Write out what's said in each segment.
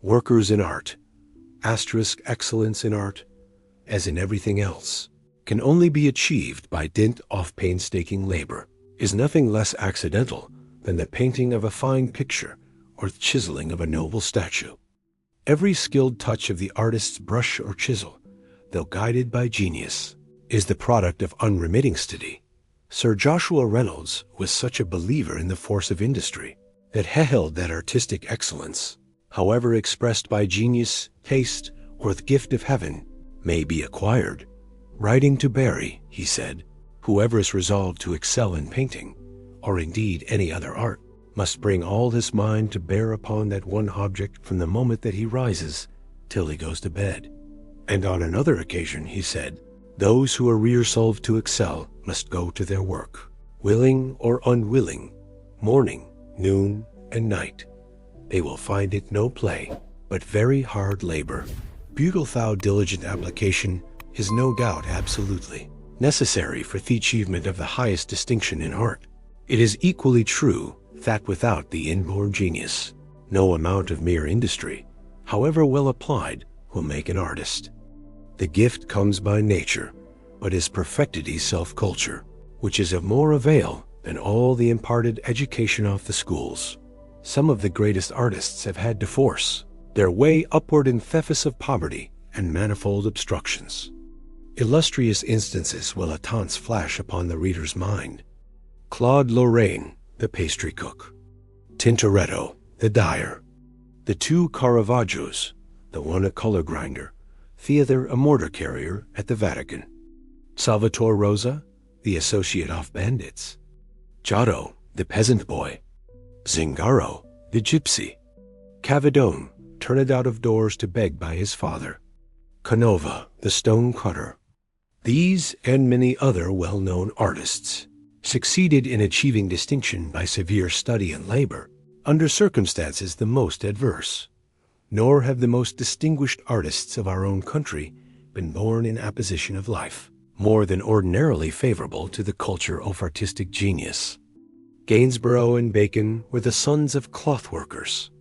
Workers in art, excellence in art, as in everything else, can only be achieved by dint of painstaking labor, is nothing less accidental than the painting of a fine picture or the chiseling of a noble statue. Every skilled touch of the artist's brush or chisel, though guided by genius, is the product of unremitting study. Sir Joshua Reynolds was such a believer in the force of industry that he held that artistic excellence, however expressed by genius, taste, or the gift of heaven, may be acquired. Writing to Barry, he said, "Whoever is resolved to excel in painting, or indeed any other art, must bring all his mind to bear upon that one object from the moment that he rises till he goes to bed." And on another occasion he said, "Those who are resolved to excel must go to their work, willing or unwilling, morning, noon, and night. They will find it no play, but very hard labor." Beautiful diligent application is no doubt absolutely necessary for the achievement of the highest distinction in art. It is equally true that without the inborn genius, no amount of mere industry, however well applied, will make an artist. The gift comes by nature, but is perfected by self-culture, which is of more avail than all the imparted education of the schools. Some of the greatest artists have had to force their way upward in thefts of poverty and manifold obstructions. Illustrious instances will at once flash upon the reader's mind. Claude Lorraine, the pastry cook; Tintoretto, the dyer; the two Caravaggios, the one a color grinder, the other a mortar carrier at the Vatican; Salvatore Rosa, the associate of bandits; Giotto, the peasant boy; Zingaro, the gypsy; Cavidone, turned out of doors to beg by his father; Canova, the stone cutter. These and many other well-known artists succeeded in achieving distinction by severe study and labor under circumstances the most adverse. Nor have the most distinguished artists of our own country been born in a position of life more than ordinarily favorable to the culture of artistic genius. Gainsborough and Bacon were the sons of cloth-workers.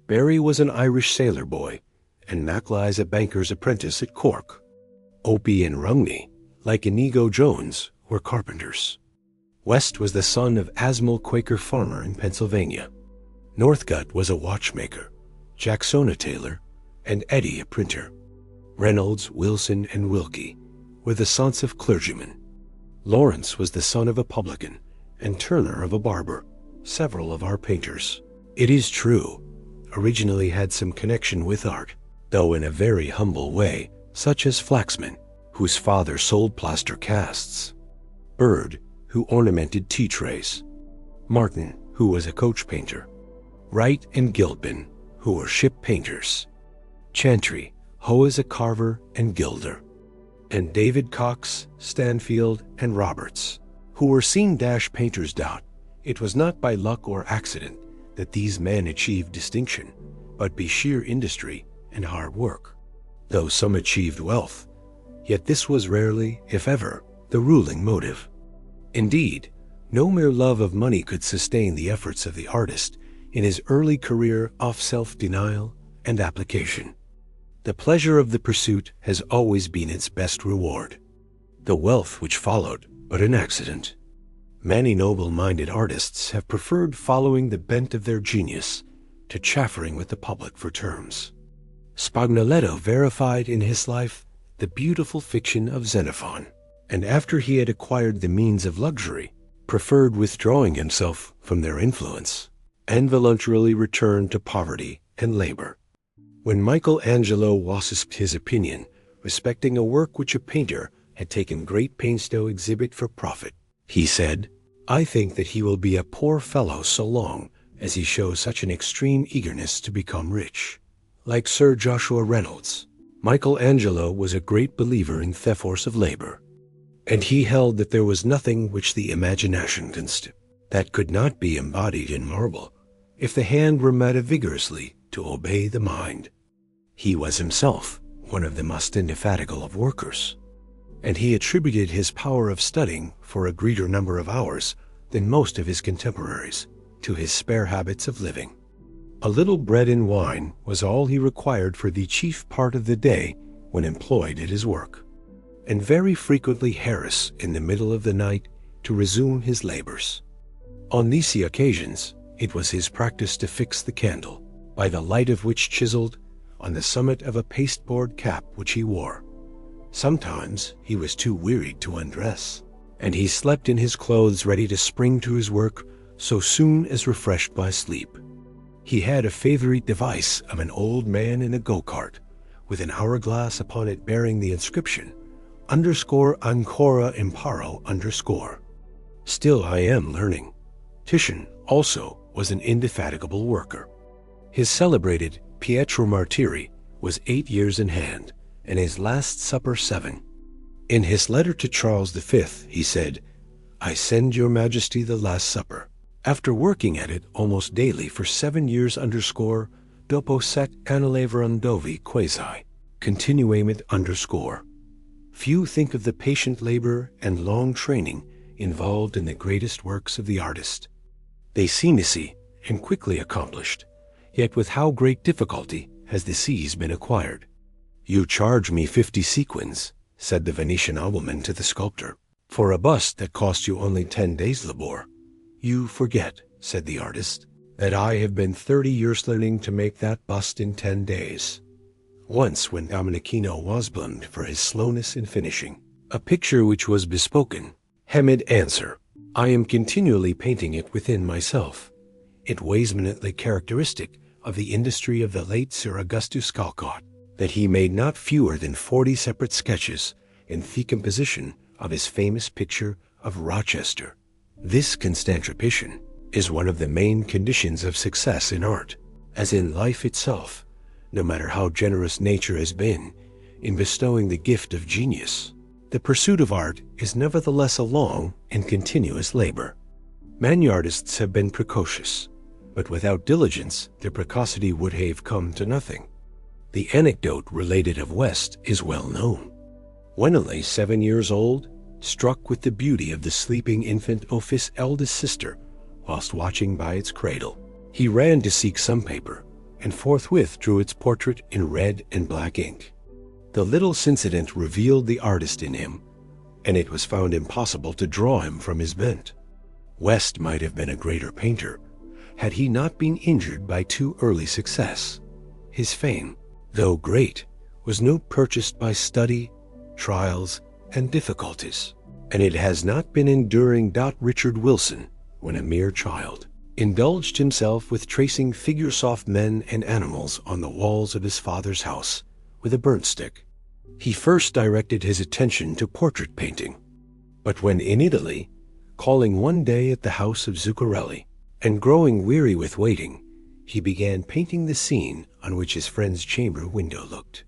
Barry was an Irish sailor boy, and Maclise a banker's apprentice at Cork. Opie and Rungney, like Inigo Jones, were carpenters. West was the son of Asmal Quaker farmer in Pennsylvania. Northcote was a watchmaker, Jackson a tailor, and Eddy a printer. Reynolds, Wilson, and Wilkie were the sons of clergymen. Lawrence was the son of a publican, and Turner of a barber. Several of our painters, it is true, originally had some connection with art, though in a very humble way, such as Flaxman, whose father sold plaster casts; Bird, who ornamented tea trays; Martin, who was a coach painter; Wright and Gilpin, who were ship painters; Chantry, who was a carver and gilder; and David Cox, Stanfield, and Roberts, who were seen painters. It was not by luck or accident that these men achieved distinction, but by sheer industry and hard work. Though some achieved wealth, yet this was rarely, if ever, the ruling motive. Indeed, no mere love of money could sustain the efforts of the artist in his early career of self-denial and application. The pleasure of the pursuit has always been its best reward, the wealth which followed but an accident. Many noble-minded artists have preferred following the bent of their genius to chaffering with the public for terms. Spagnoletto verified in his life the beautiful fiction of Xenophon, and after he had acquired the means of luxury, preferred withdrawing himself from their influence, and voluntarily returned to poverty and labor. When Michael Angelo voiced his opinion respecting a work which a painter had taken great pains to exhibit for profit, he said, "I think that he will be a poor fellow so long as he shows such an extreme eagerness to become rich." Like Sir Joshua Reynolds, Michael Angelo was a great believer in the force of labor, and he held that there was nothing which the imagination that could not be embodied in marble if the hand were made vigorously to obey the mind. He was himself one of the most indefatigable of workers, and he attributed his power of studying for a greater number of hours than most of his contemporaries to his spare habits of living. A little bread and wine was all he required for the chief part of the day when employed at his work, and very frequently Harris in the middle of the night to resume his labors. On these occasions, it was his practice to fix the candle, by the light of which chiseled on the summit of a pasteboard cap which he wore. Sometimes he was too wearied to undress, and he slept in his clothes ready to spring to his work so soon as refreshed by sleep. He had a favorite device of an old man in a go-cart, with an hourglass upon it bearing the inscription, _ancora imparo_. Still I am learning. Titian also was an indefatigable worker. His celebrated Pietro Martiri was 8 years in hand, and his Last Supper 7. In his letter to Charles V, he said, "I send your Majesty the Last Supper." After working at it almost daily for 7 years dopo 7 anni quasi, continuament . Few think of the patient labor and long training involved in the greatest works of the artist. They seem easy and quickly accomplished, yet with how great difficulty has the ease been acquired. "You charge me 50 sequins," said the Venetian nobleman to the sculptor, "for a bust that cost you only 10 days' labor." "You forget," said the artist, "that I have been 30 years learning to make that bust in 10 days. Once, when Domenichino was blamed for his slowness in finishing a picture which was bespoken, he made answer, 'I am continually painting it within myself.' It was eminently characteristic of the industry of the late Sir Augustus Calcott that he made not fewer than 40 separate sketches in the composition of his famous picture of Rochester. This constantiation is one of the main conditions of success in art, as in life itself, no matter how generous nature has been in bestowing the gift of genius. The pursuit of art is nevertheless a long and continuous labor. Many artists have been precocious, but without diligence their precocity would have come to nothing. The anecdote related of West is well known. When only 7 years old, struck with the beauty of the sleeping infant of his eldest sister, whilst watching by its cradle, he ran to seek some paper, and forthwith drew its portrait in red and black ink. The little incident revealed the artist in him, and it was found impossible to draw him from his bent. West might have been a greater painter, had he not been injured by too early success. His fame, though great, was not purchased by study, trials, and difficulties, and it has not been enduring. Richard Wilson, when a mere child, indulged himself with tracing figures of men and animals on the walls of his father's house with a burnt stick. He first directed his attention to portrait painting, but when in Italy, calling one day at the house of Zuccarelli, and growing weary with waiting, he began painting the scene on which his friend's chamber window looked.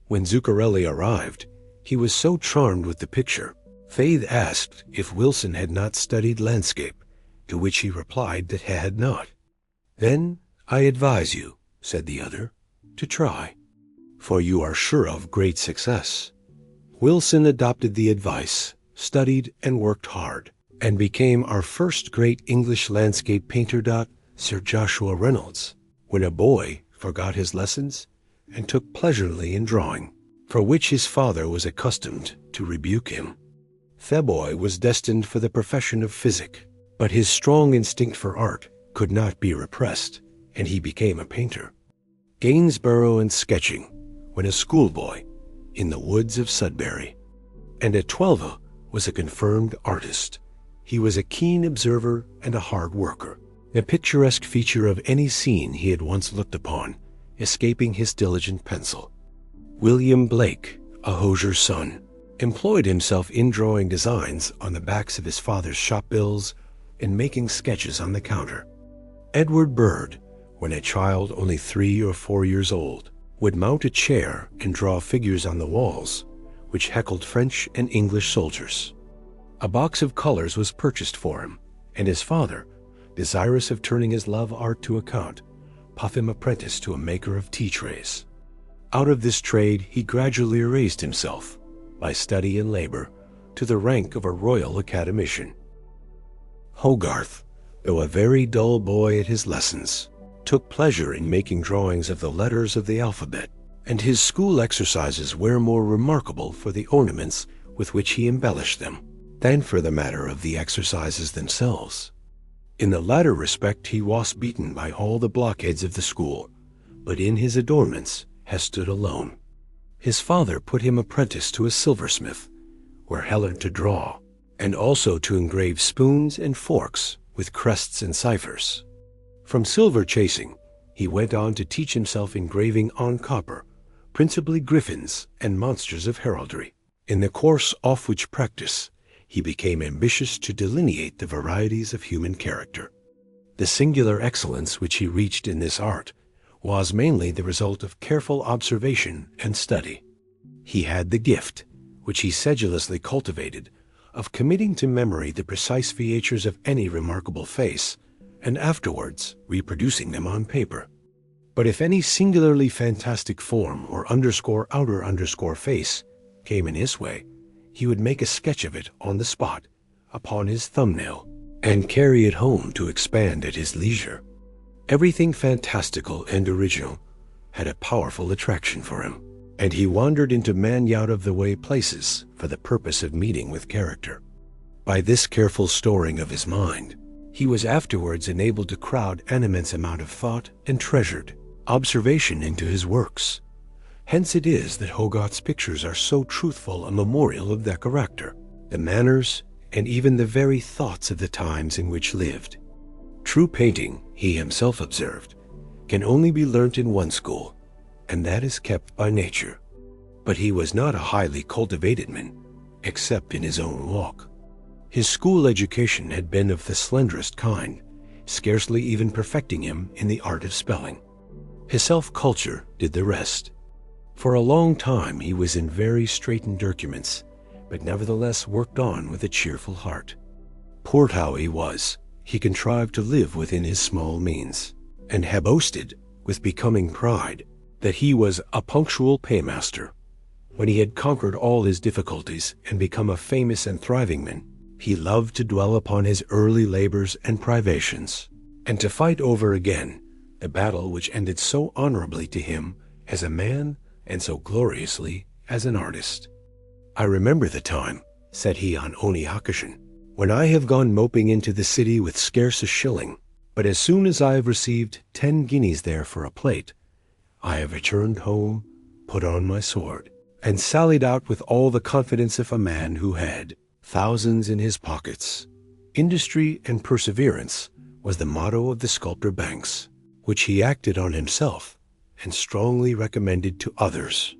When Zuccarelli arrived, he was so charmed with the picture, Faith asked if Wilson had not studied landscape, to which he replied that he had not. "Then I advise you," said the other, "to try, for you are sure of great success." Wilson adopted the advice, studied and worked hard, and became our first great English landscape painter. Sir Joshua Reynolds, when a boy, forgot his lessons and took pleasurely in drawing, for which his father was accustomed to rebuke him. The boy was destined for the profession of physic, but his strong instinct for art could not be repressed, and he became a painter. Gainsborough and sketching, when a schoolboy, in the woods of Sudbury, and at 12 was a confirmed artist. He was a keen observer and a hard worker, a picturesque feature of any scene he had once looked upon, escaping his diligent pencil. William Blake, a hosier's son, employed himself in drawing designs on the backs of his father's shop bills and making sketches on the counter. Edward Bird, when a child only 3 or 4 years old, would mount a chair and draw figures on the walls, which heckled French and English soldiers. A box of colors was purchased for him, and his father, desirous of turning his love art to account, puffed him apprentice to a maker of tea trays. Out of this trade he gradually raised himself, by study and labor, to the rank of a Royal Academician. Hogarth, though a very dull boy at his lessons, took pleasure in making drawings of the letters of the alphabet, and his school exercises were more remarkable for the ornaments with which he embellished them than for the matter of the exercises themselves. In the latter respect he was beaten by all the blockheads of the school, but in his adornments has stood alone. His father put him apprentice to a silversmith, where he learned to draw, and also to engrave spoons and forks with crests and ciphers. From silver chasing, he went on to teach himself engraving on copper, principally griffins and monsters of heraldry. In the course of which practice, he became ambitious to delineate the varieties of human character. The singular excellence which he reached in this art was mainly the result of careful observation and study. He had the gift, which he sedulously cultivated, of committing to memory the precise features of any remarkable face, and afterwards reproducing them on paper. But if any singularly fantastic form or outer face came in his way, he would make a sketch of it on the spot, upon his thumbnail, and carry it home to expand at his leisure. Everything fantastical and original had a powerful attraction for him, and he wandered into man-out-of-the-way places for the purpose of meeting with character. By this careful storing of his mind, he was afterwards enabled to crowd an immense amount of thought and treasured observation into his works. Hence it is that Hogarth's pictures are so truthful a memorial of that character, the manners, and even the very thoughts of the times in which lived. True painting, he himself observed, can only be learnt in one school, and that is kept by nature. But he was not a highly cultivated man, except in his own walk. His school education had been of the slenderest kind, scarcely even perfecting him in the art of spelling. His self-culture did the rest. For a long time he was in very straitened documents, but nevertheless worked on with a cheerful heart. Poor how he was, he contrived to live within his small means, and had boasted, with becoming pride, that he was a punctual paymaster. When he had conquered all his difficulties and become a famous and thriving man, he loved to dwell upon his early labors and privations, and to fight over again the battle which ended so honorably to him as a man and so gloriously as an artist. "I remember the time," said he on one occasion, "when I have gone moping into the city with scarce a shilling, but as soon as I have received 10 guineas there for a plate, I have returned home, put on my sword, and sallied out with all the confidence of a man who had thousands in his pockets." Industry and perseverance was the motto of the sculptor Banks, which he acted on himself and strongly recommended to others.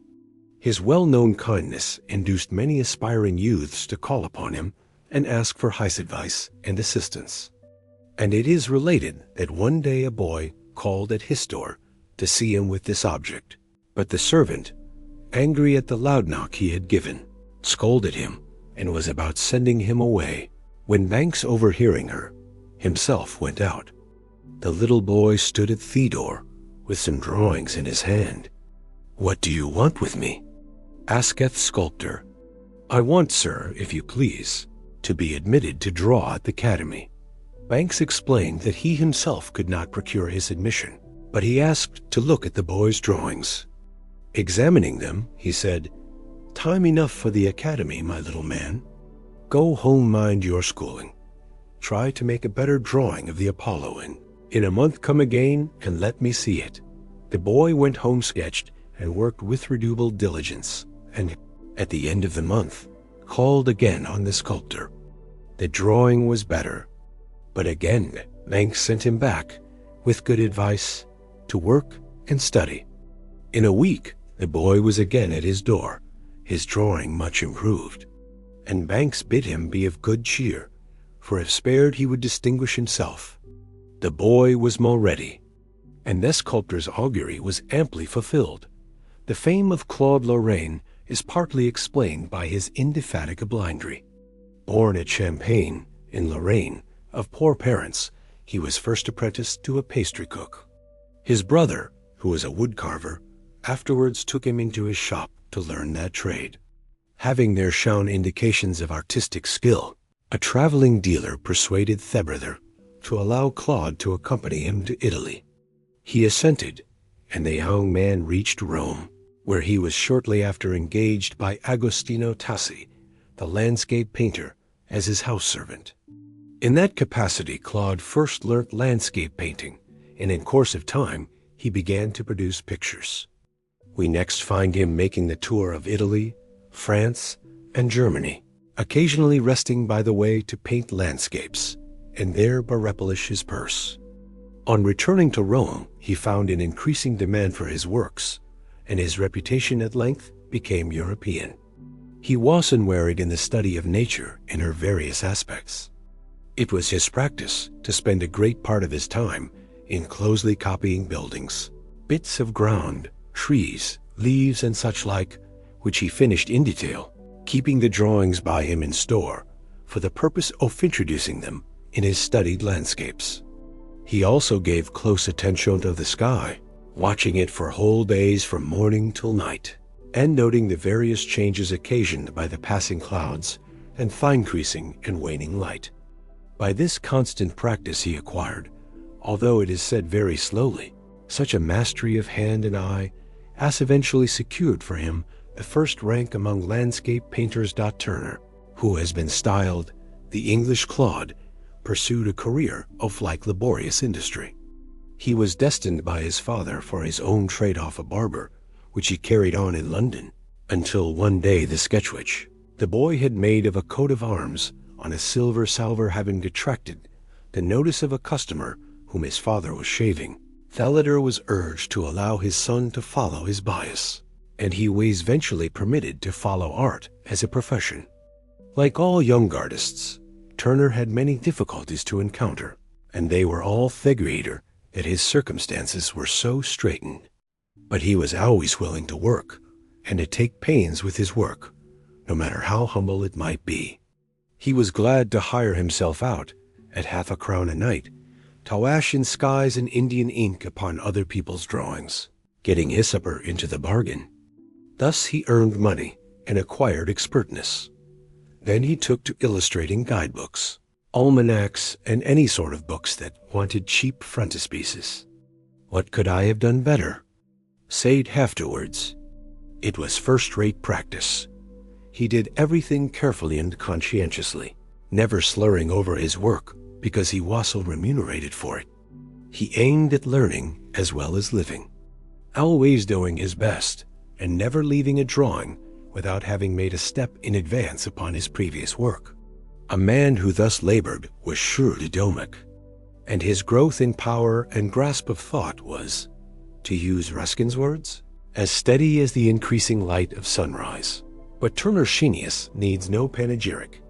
His well-known kindness induced many aspiring youths to call upon him and ask for his advice and assistance. And it is related that one day a boy called at his door to see him with this object, but the servant, angry at the loud knock he had given, scolded him and was about sending him away, when Banks, overhearing her, himself went out. The little boy stood at the door with some drawings in his hand. "What do you want with me?" asketh sculptor. "I want, sir, if you please, to be admitted to draw at the academy." Banks explained that he himself could not procure his admission, but he asked to look at the boy's drawings. Examining them, he said, "Time enough for the academy, my little man. Go home, mind your schooling. Try to make a better drawing of the Apollo, and in a month come again and let me see it." The boy went home, sketched, and worked with redoubled diligence, and at the end of the month called again on the sculptor. The drawing was better, but again Banks sent him back with good advice to work and study. In a week the boy was again at his door, his drawing much improved, and Banks bid him be of good cheer, for if spared he would distinguish himself. The boy was more ready, and the sculptor's augury was amply fulfilled. The fame of Claude Lorraine is partly explained by his indefatigable industry. Born at Champagne, in Lorraine, of poor parents, he was first apprenticed to a pastry cook. His brother, who was a woodcarver, afterwards took him into his shop to learn that trade. Having there shown indications of artistic skill, a traveling dealer persuaded the brother to allow Claude to accompany him to Italy. He assented, and the young man reached Rome, where he was shortly after engaged by Agostino Tassi, the landscape painter, as his house servant. In that capacity, Claude first learnt landscape painting, and in course of time, he began to produce pictures. We next find him making the tour of Italy, France, and Germany, occasionally resting by the way to paint landscapes, and there berepolish his purse. On returning to Rome, he found an increasing demand for his works, and his reputation at length became European. He was unwearied in the study of nature in her various aspects. It was his practice to spend a great part of his time in closely copying buildings, bits of ground, trees, leaves, and such like, which he finished in detail, keeping the drawings by him in store for the purpose of introducing them in his studied landscapes. He also gave close attention to the sky, watching it for whole days from morning till night, and noting the various changes occasioned by the passing clouds and fine-creasing and waning light. By this constant practice he acquired, although it is said very slowly, such a mastery of hand and eye as eventually secured for him the first rank among landscape painters. Turner, who has been styled the English Claude, pursued a career of like laborious industry. He was destined by his father for his own trade of a barber, which he carried on in London, until one day the sketch which the boy had made of a coat of arms on a silver salver having detracted the notice of a customer whom his father was shaving, Thalider was urged to allow his son to follow his bias, and he was eventually permitted to follow art as a profession. Like all young artists, Turner had many difficulties to encounter, and they were all the greater that his circumstances were so straitened. But he was always willing to work, and to take pains with his work, no matter how humble it might be. He was glad to hire himself out at £0.50 a night to wash in skies and Indian ink upon other people's drawings, getting Issapper into the bargain. Thus he earned money and acquired expertness. Then he took to illustrating guidebooks, almanacs, and any sort of books that wanted cheap frontispieces. What could I have done better? Said afterwards. It was first-rate practice. He did everything carefully and conscientiously, never slurring over his work because he was so remunerated for it. He aimed at learning as well as living, always doing his best and never leaving a drawing without having made a step in advance upon his previous work. A man who thus labored was sure to domic, and his growth in power and grasp of thought was, to use Ruskin's words, as steady as the increasing light of sunrise. But Turner's genius needs no panegyric.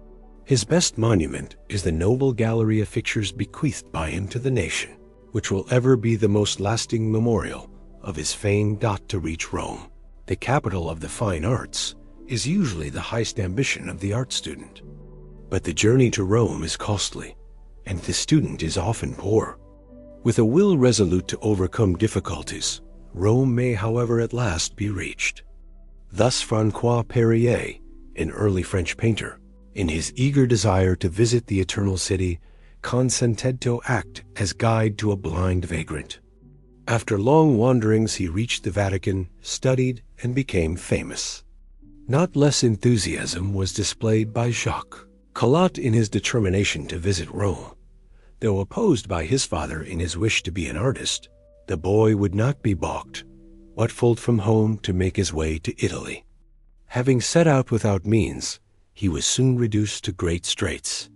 His best monument is the noble gallery of pictures bequeathed by him to the nation, which will ever be the most lasting memorial of his fame. To reach Rome, the capital of the fine arts, is usually the highest ambition of the art student. But the journey to Rome is costly, and the student is often poor. With a will resolute to overcome difficulties, Rome may, however, at last be reached. Thus Francois Perrier, an early French painter, in his eager desire to visit the Eternal City, consented to act as guide to a blind vagrant. After long wanderings, he reached the Vatican, studied, and became famous. Not less enthusiasm was displayed by Jacques Collot in his determination to visit Rome. Though opposed by his father in his wish to be an artist, the boy would not be balked, but fled from home to make his way to Italy. Having set out without means, he was soon reduced to great straits.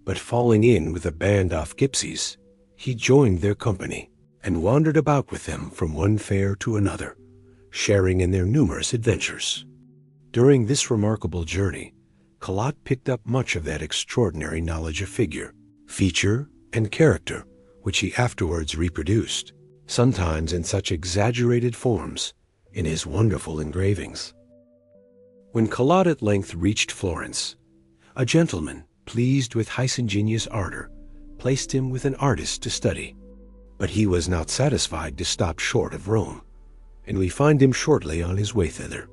But falling in with a band of gypsies, he joined their company and wandered about with them from one fair to another, sharing in their numerous adventures. During this remarkable journey, Collot picked up much of that extraordinary knowledge of figure, feature, and character which he afterwards reproduced, sometimes in such exaggerated forms, in his wonderful engravings. When Collot at length reached Florence, a gentleman, pleased with his ingenious ardor, placed him with an artist to study. But he was not satisfied to stop short of Rome, and we find him shortly on his way thither.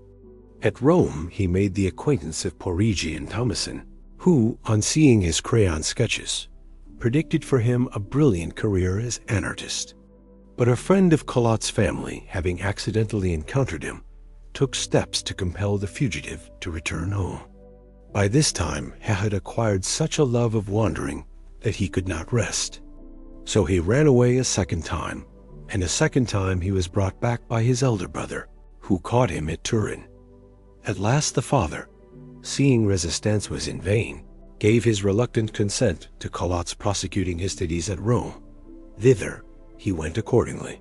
At Rome he made the acquaintance of Porigi and Thomason, who, on seeing his crayon sketches, predicted for him a brilliant career as an artist. But a friend of Claude's family, having accidentally encountered him, took steps to compel the fugitive to return home. By this time, he had acquired such a love of wandering that he could not rest. So he ran away a second time, and a second time he was brought back by his elder brother, who caught him at Turin. At last the father, seeing resistance was in vain, gave his reluctant consent to Claude's prosecuting his studies at Rome. Thither he went accordingly,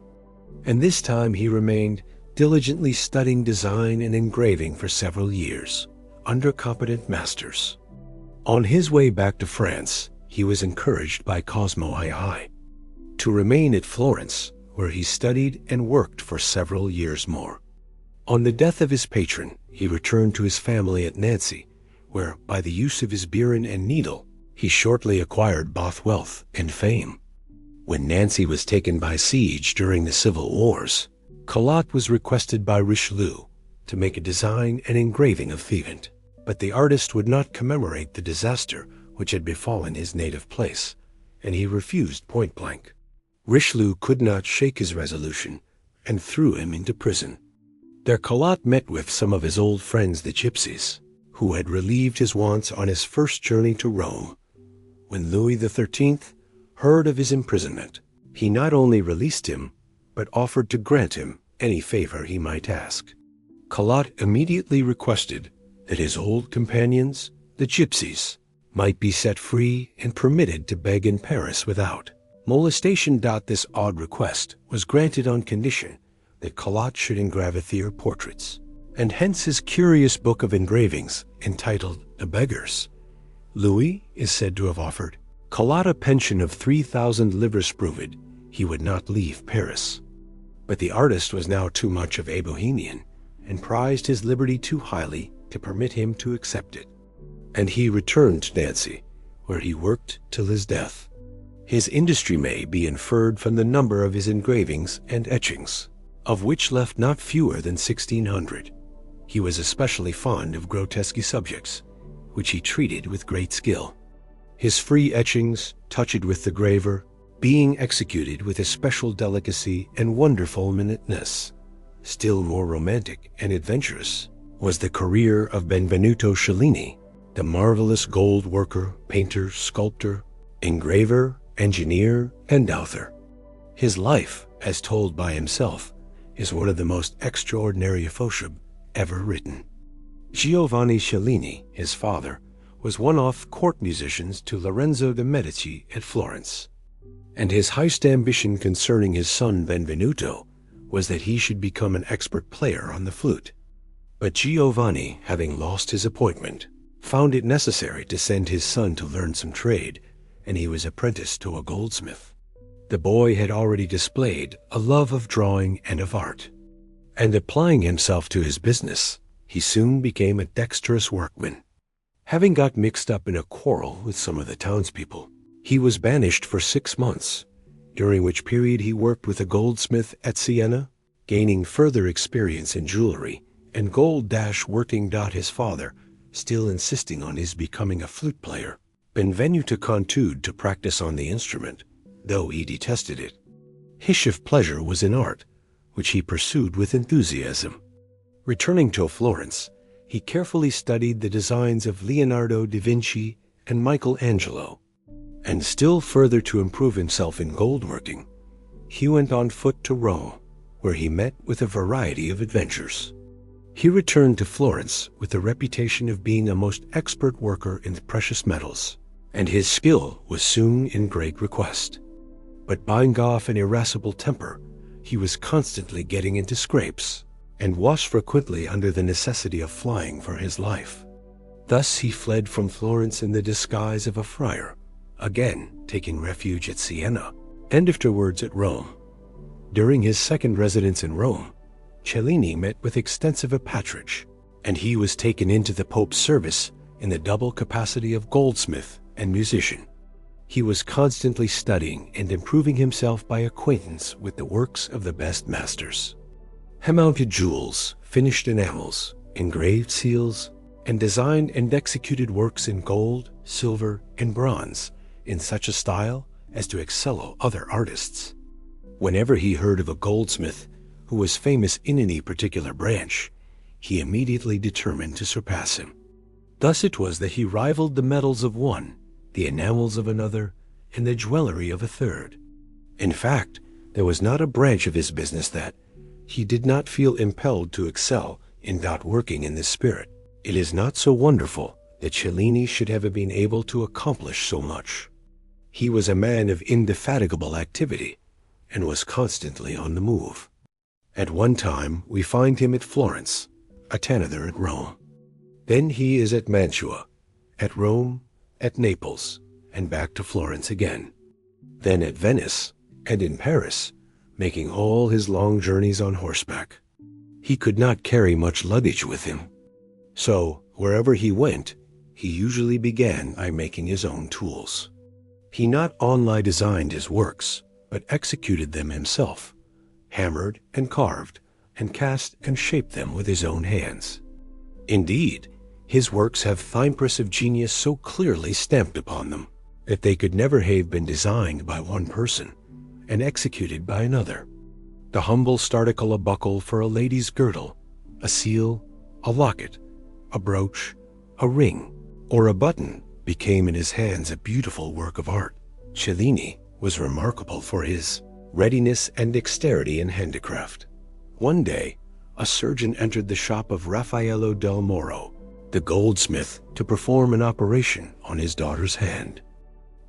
and this time he remained diligently studying design and engraving for several years, under competent masters. On his way back to France, he was encouraged by Cosmo II to remain at Florence, where he studied and worked for several years more. On the death of his patron, he returned to his family at Nancy, where, by the use of his burin and needle, he shortly acquired both wealth and fame. When Nancy was taken by siege during the Civil Wars, Claude was requested by Richelieu to make a design and engraving of Thevant, but the artist would not commemorate the disaster which had befallen his native place, and he refused point blank. Richelieu could not shake his resolution and threw him into prison. There Claude met with some of his old friends, the gypsies, who had relieved his wants on his first journey to Rome. When Louis XIII heard of his imprisonment, he not only released him, but offered to grant him any favor he might ask. Claude immediately requested that his old companions, the gypsies, might be set free and permitted to beg in Paris without molestation. This odd request was granted on condition that Claude should engrave their portraits, and hence his curious book of engravings entitled The Beggars. Louis is said to have offered Claude a pension of 3,000 livres provided he would not leave Paris. But the artist was now too much of a bohemian and prized his liberty too highly to permit him to accept it, and he returned to Nancy, where he worked till his death. His industry may be inferred from the number of his engravings and etchings, of which left not fewer than 1,600. He was especially fond of grotesque subjects, which he treated with great skill. His free etchings, touched with the graver, being executed with especial delicacy and wonderful minuteness. Still more romantic and adventurous was the career of Benvenuto Cellini, the marvelous gold worker, painter, sculptor, engraver, engineer, and author. His life, as told by himself, is one of the most extraordinary photographs ever written. Giovanni Cellini, his father, was one of court musicians to Lorenzo de' Medici at Florence, and his highest ambition concerning his son Benvenuto was that he should become an expert player on the flute. But Giovanni, having lost his appointment, found it necessary to send his son to learn some trade, and he was apprenticed to a goldsmith. The boy had already displayed a love of drawing and of art, and applying himself to his business, he soon became a dexterous workman. Having got mixed up in a quarrel with some of the townspeople, he was banished for 6 months, during which period he worked with a goldsmith at Siena, gaining further experience in jewelry and gold-working. His father, still insisting on his becoming a flute player, Benvenuto continued to practice on the instrument, though he detested it. His chief pleasure was in art, which he pursued with enthusiasm. Returning to Florence, he carefully studied the designs of Leonardo da Vinci and Michael Angelo, and still further to improve himself in gold-working, he went on foot to Rome, where he met with a variety of adventures. He returned to Florence with the reputation of being a most expert worker in precious metals, and his skill was soon in great request. But being of an irascible temper, he was constantly getting into scrapes, and was frequently under the necessity of flying for his life. Thus he fled from Florence in the disguise of a friar, again taking refuge at Siena, and afterwards at Rome. During his second residence in Rome, Cellini met with extensive patronage, and he was taken into the Pope's service in the double capacity of goldsmith and musician. He was constantly studying and improving himself by acquaintance with the works of the best masters. He-mounted jewels, finished enamels, engraved seals, and designed and executed works in gold, silver, and bronze in such a style as to excel other artists. Whenever he heard of a goldsmith who was famous in any particular branch, he immediately determined to surpass him. Thus it was that he rivaled the metals of one, the enamels of another, and the jewelry of a third. In fact, there was not a branch of his business that he did not feel impelled to excel in without working in this spirit. It is not so wonderful that Cellini should have been able to accomplish so much. He was a man of indefatigable activity and was constantly on the move. At one time we find him at Florence, at another at Rome. Then he is at Mantua, at Rome, at Naples, and back to Florence again. Then at Venice, and in Paris, making all his long journeys on horseback. He could not carry much luggage with him. So, wherever he went, he usually began by making his own tools. He not only designed his works, but executed them himself, hammered and carved, and cast and shaped them with his own hands. Indeed, his works have the impress of genius so clearly stamped upon them that they could never have been designed by one person and executed by another. The humble starticle, a buckle for a lady's girdle, a seal, a locket, a brooch, a ring, or a button became in his hands a beautiful work of art. Cellini was remarkable for his readiness and dexterity in handicraft. One day, a surgeon entered the shop of Raffaello del Moro, the goldsmith, to perform an operation on his daughter's hand.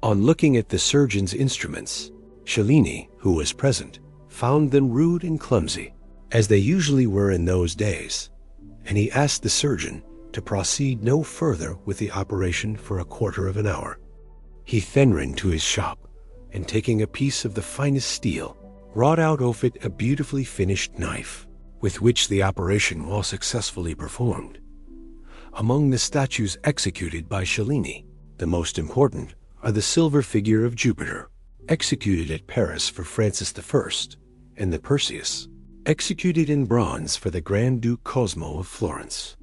On looking at the surgeon's instruments, Cellini, who was present, found them rude and clumsy, as they usually were in those days, and he asked the surgeon to proceed no further with the operation for a quarter of an hour. He then ran to his shop, and taking a piece of the finest steel, wrought out of it a beautifully finished knife, with which the operation was successfully performed. Among the statues executed by Cellini, the most important are the silver figure of Jupiter, executed at Paris for Francis I, and the Perseus, executed in bronze for the Grand Duke Cosmo of Florence.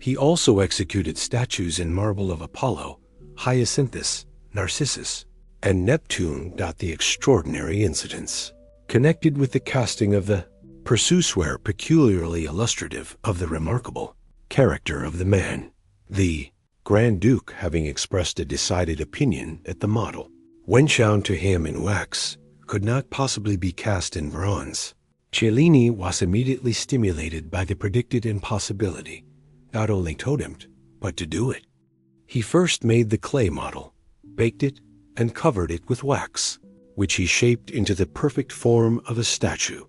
He also executed statues in marble of Apollo, Hyacinthus, Narcissus, and Neptune. The extraordinary incidents connected with the casting of the Perseus were peculiarly illustrative of the remarkable character of the man, the Grand Duke having expressed a decided opinion that the model, when shown to him in wax, could not possibly be cast in bronze. Cellini was immediately stimulated by the predicted impossibility, not only to attempt, but to do it. He first made the clay model, baked it, and covered it with wax, which he shaped into the perfect form of a statue.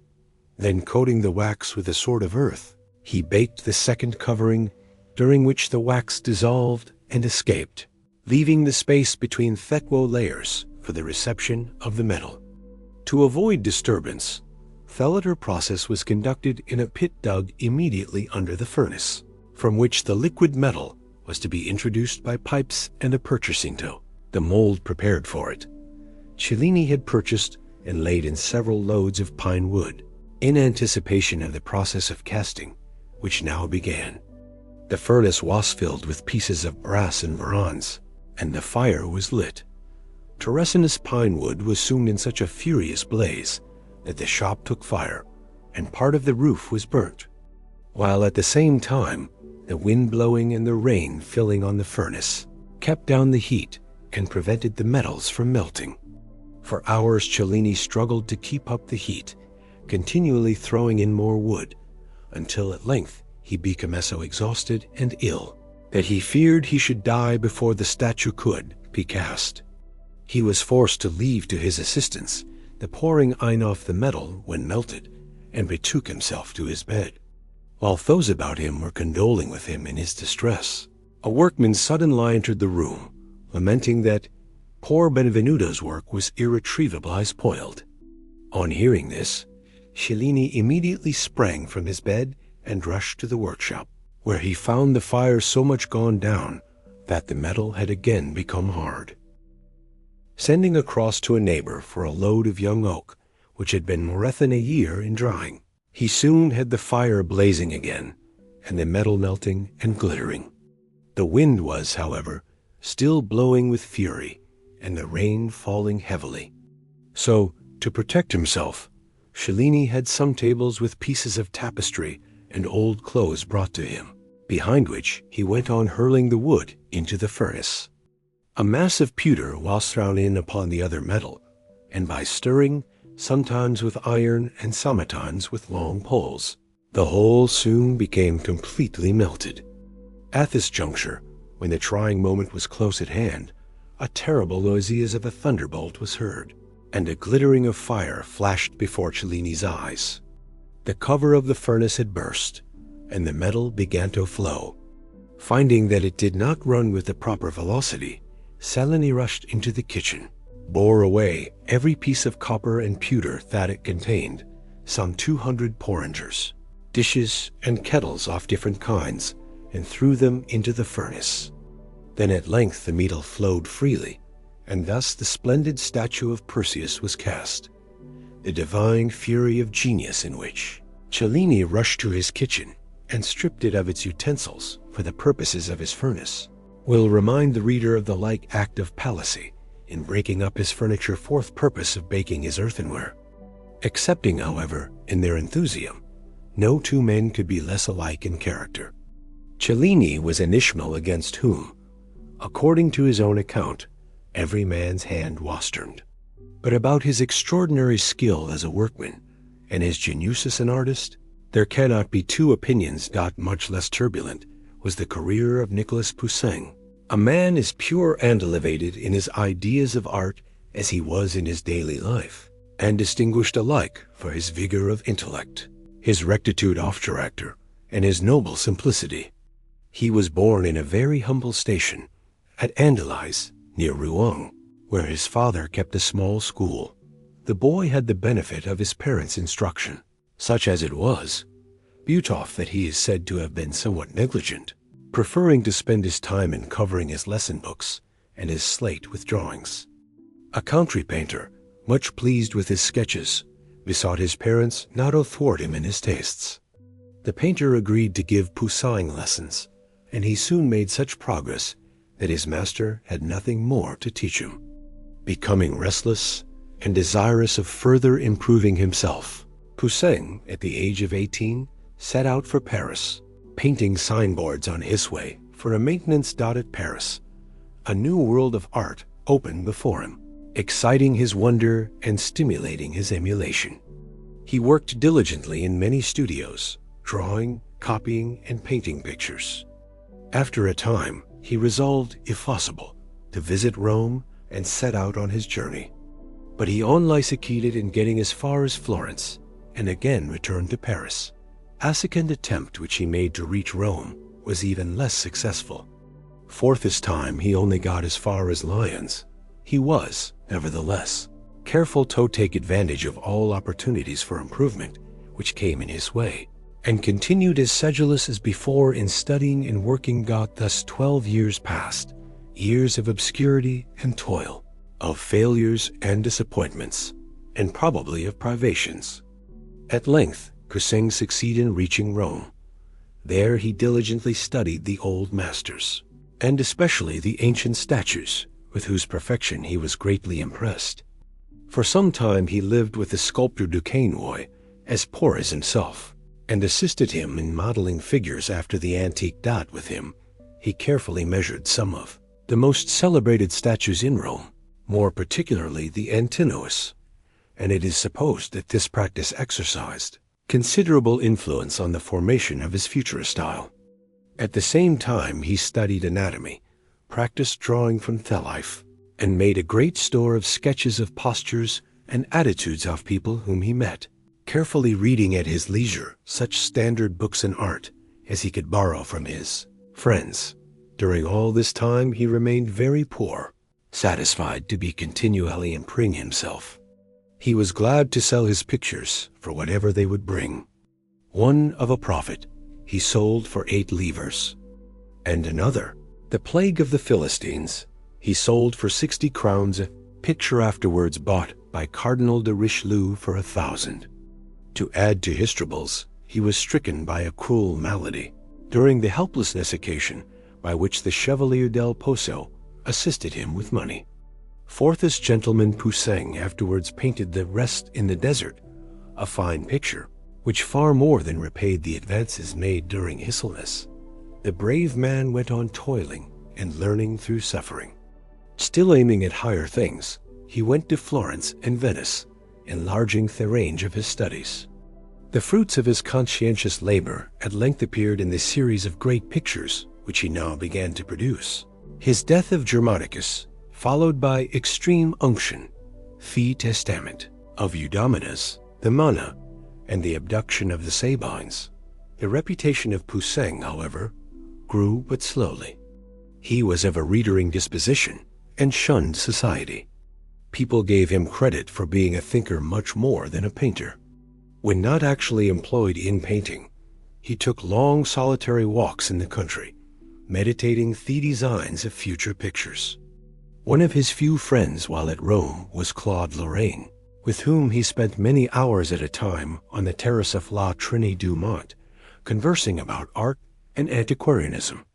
Then, coating the wax with a sort of earth, he baked the second covering, during which the wax dissolved and escaped, leaving the space between thicker layers for the reception of the metal. To avoid disturbance, the latter process was conducted in a pit dug immediately under the furnace, from which the liquid metal was to be introduced by pipes and a purchasing-to, the mold prepared for it. Cellini had purchased and laid in several loads of pine wood, in anticipation of the process of casting, which now began. The furnace was filled with pieces of brass and bronze, and the fire was lit. Terracinous pine wood was soon in such a furious blaze that the shop took fire, and part of the roof was burnt, while at the same time the wind blowing and the rain filling on the furnace kept down the heat and prevented the metals from melting. For hours Cellini struggled to keep up the heat, continually throwing in more wood, until at length he became so exhausted and ill that he feared he should die before the statue could be cast. He was forced to leave to his assistants the pouring in of the metal when melted, and betook himself to his bed. While those about him were condoling with him in his distress, a workman suddenly entered the room, lamenting that poor Benvenuto's work was irretrievably spoiled. On hearing this, Cellini immediately sprang from his bed and rushed to the workshop, where he found the fire so much gone down that the metal had again become hard. Sending across to a neighbor for a load of young oak, which had been more than a year in drying, he soon had the fire blazing again, and the metal melting and glittering. The wind was, however, still blowing with fury, and the rain falling heavily. So To protect himself, Cellini had some tables with pieces of tapestry and old clothes brought to him, behind which he went on hurling the wood into the furnace. A massive pewter was thrown in upon the other metal, and by stirring, sometimes with iron and sometimes with long poles, the whole soon became completely melted. At this juncture, when the trying moment was close at hand, a terrible noise as of a thunderbolt was heard, and a glittering of fire flashed before Cellini's eyes. The cover of the furnace had burst, and the metal began to flow. Finding that it did not run with the proper velocity, Cellini rushed into the kitchen, bore away every piece of copper and pewter that it contained, some 200 porringers, dishes, and kettles of different kinds, and threw them into the furnace. Then at length the metal flowed freely, and thus the splendid statue of Perseus was cast, the divine fury of genius in which Cellini rushed to his kitchen and stripped it of its utensils for the purposes of his furnace, will remind the reader of the like act of Palissy in breaking up his furniture for the purpose of baking his earthenware. Excepting, however, in their enthusiasm, no two men could be less alike in character. Cellini was an Ishmael against whom, according to his own account, every man's hand was turned. But about his extraordinary skill as a workman and his genius as an artist, there cannot be two opinions, much less turbulent, was the career of Nicolas Poussin. A man as pure and elevated in his ideas of art as he was in his daily life, and distinguished alike for his vigor of intellect, his rectitude of character, and his noble simplicity. He was born in a very humble station, at Andelys, near Rouen, where his father kept a small school. The boy had the benefit of his parents' instruction, such as it was, but off that he is said to have been somewhat negligent, preferring to spend his time in covering his lesson books and his slate with drawings. A country painter, much pleased with his sketches, besought his parents not to thwart him in his tastes. The painter agreed to give Poussin lessons, and he soon made such progress that his master had nothing more to teach him. Becoming restless and desirous of further improving himself, Poussin, at the age of 18, set out for Paris, painting signboards on his way for a maintenance dot at Paris. A new world of art opened before him, exciting his wonder and stimulating his emulation. He worked diligently in many studios, drawing, copying, and painting pictures. After a time, he resolved, if possible, to visit Rome and set out on his journey. But he only succeeded in getting as far as Florence, and again returned to Paris. A second attempt which he made to reach Rome was even less successful. For this time he only got as far as Lyons. He was, nevertheless, careful to take advantage of all opportunities for improvement which came in his way, and continued as sedulous as before in studying and working. Thus 12 years passed, years of obscurity and toil, of failures and disappointments, and probably of privations. At length, Poussin succeeded in reaching Rome. There he diligently studied the old masters, and especially the ancient statues, with whose perfection he was greatly impressed. For some time he lived with the sculptor Duquesnoy, as poor as himself, and assisted him in modeling figures after the antique dot. With him, he carefully measured some of the most celebrated statues in Rome, more particularly the Antinous, and it is supposed that this practice exercised considerable influence on the formation of his future style. At the same time he studied anatomy, practiced drawing from the life, and made a great store of sketches of postures and attitudes of people whom he met, carefully reading at his leisure such standard books in art as he could borrow from his friends. During all this time he remained very poor, satisfied to be continually improving himself. He was glad to sell his pictures for whatever they would bring. One of a prophet he sold for 8 livres, and another, The Plague of the Philistines, he sold for 60 crowns, a picture afterwards bought by Cardinal de Richelieu for 1,000. To add to his troubles, he was stricken by a cruel malady, during the helplessness occasion by which the Chevalier del Pozo assisted him with money. Fourthest Gentleman Poussin afterwards painted the Rest in the Desert, a fine picture, which far more than repaid the advances made during Hisselness. The brave man went on toiling and learning through suffering. Still aiming at higher things, he went to Florence and Venice, enlarging the range of his studies. The fruits of his conscientious labor at length appeared in the series of great pictures which he now began to produce. His Death of Germanicus, followed by Extreme Unction, Fee Testament, of Eudaimonas, the Mana, and the Abduction of the Sabines. The reputation of Poussin, however, grew but slowly. He was of a readering disposition and shunned society. People gave him credit for being a thinker much more than a painter. When not actually employed in painting, he took long solitary walks in the country, meditating the designs of future pictures. One of his few friends while at Rome was Claude Lorraine, with whom he spent many hours at a time on the terrace of La Trinité-du-Mont, conversing about art and antiquarianism.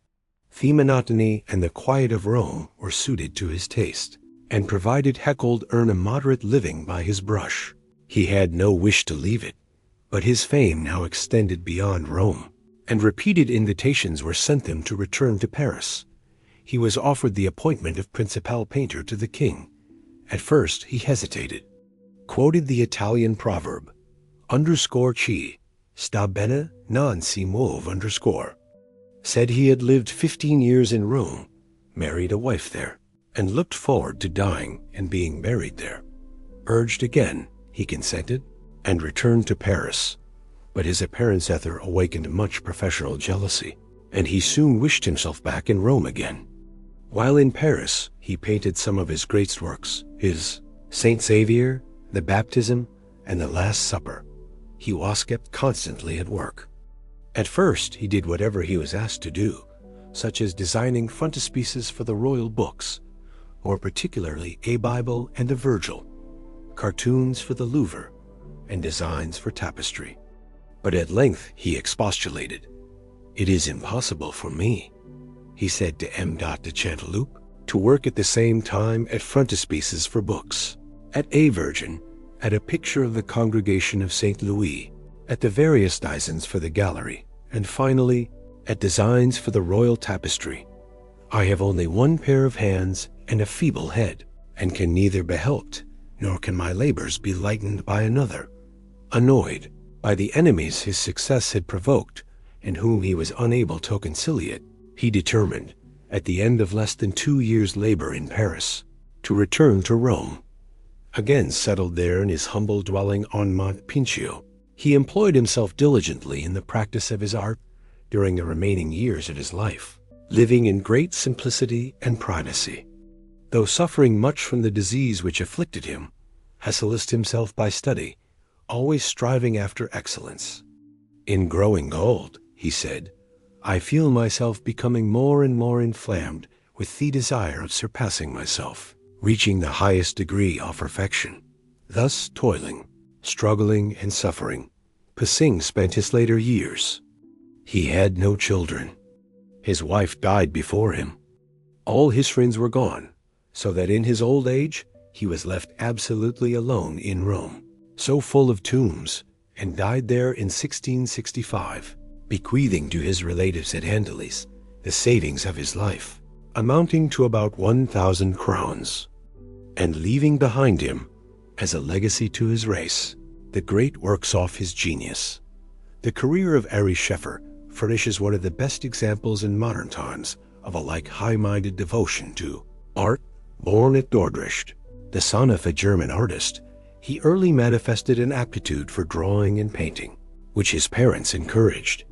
The monotony and the quiet of Rome were suited to his taste, and provided Hecold earn a moderate living by his brush. He had no wish to leave it, but his fame now extended beyond Rome, and repeated invitations were sent him to return to Paris. He was offered the appointment of principal painter to the king. At first he hesitated, quoted the Italian proverb, _ci sta bene non si muove_, said he had lived 15 years in Rome, married a wife there, and looked forward to dying and being buried there. Urged again, he consented and returned to Paris, but his appearance there awakened much professional jealousy, and he soon wished himself back in Rome again. While in Paris, he painted some of his greatest works, his Saint Xavier, the Baptism, and the Last Supper. He was kept constantly at work. At first, he did whatever he was asked to do, such as designing frontispieces for the royal books, more particularly a Bible and a Virgil, cartoons for the Louvre, and designs for tapestry. But at length he expostulated. "It is impossible for me," he said to M. de Chanteloup, "to work at the same time at frontispieces for books, at a Virgin, at a picture of the Congregation of St. Louis, at the various designs for the gallery, and finally at designs for the royal tapestry. I have only one pair of hands and a feeble head, and can neither be helped, nor can my labors be lightened by another." Annoyed by the enemies his success had provoked, and whom he was unable to conciliate, he determined, at the end of less than 2 years' labor in Paris, to return to Rome. Again settled there in his humble dwelling on Mont Pincio, he employed himself diligently in the practice of his art during the remaining years of his life, living in great simplicity and privacy. Though suffering much from the disease which afflicted him, he solaced himself by study, always striving after excellence. "In growing old," he said, "I feel myself becoming more and more inflamed with the desire of surpassing myself, reaching the highest degree of perfection." Thus toiling, struggling, and suffering, Poussin spent his later years. He had no children. His wife died before him. All his friends were gone, so that in his old age he was left absolutely alone in Rome, so full of tombs, and died there in 1665, bequeathing to his relatives at Andelys the savings of his life, amounting to about 1,000 crowns, and leaving behind him, as a legacy to his race, the great works of his genius. The career of Ary Scheffer furnishes one of the best examples in modern times of a like high-minded devotion to art. Born at Dordrecht, the son of a German artist, he early manifested an aptitude for drawing and painting, which his parents encouraged.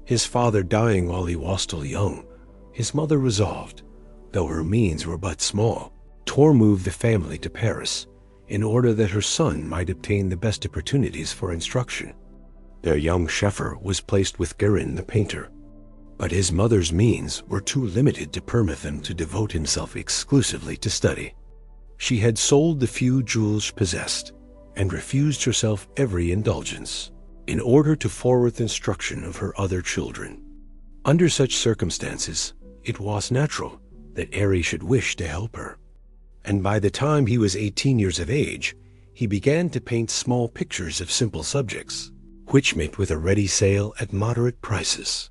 His father dying while he was still young, his mother resolved, though her means were but small, to remove the family to Paris, in order that her son might obtain the best opportunities for instruction. Their young Scheffer was placed with Guérin the painter, but his mother's means were too limited to permit him to devote himself exclusively to study. She had sold the few jewels she possessed, and refused herself every indulgence, in order to forward the instruction of her other children. Under such circumstances, it was natural that Ary should wish to help her. and by the time he was 18 years of age, he began to paint small pictures of simple subjects, which met with a ready sale at moderate prices.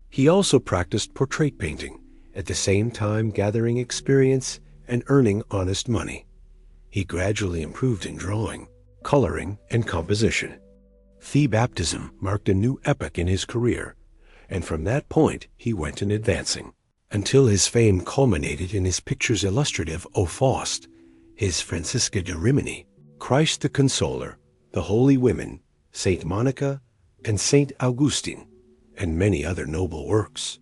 He also practiced portrait painting, at the same time gathering experience and earning honest money. He gradually improved in drawing, coloring, and composition. The baptism marked a new epoch in his career, and from that point he went in advancing, until his fame culminated in his pictures illustrative O Faust, his Francisca de Rimini, Christ the Consoler, the Holy Women, Saint Monica, and Saint Augustine, and many other noble works.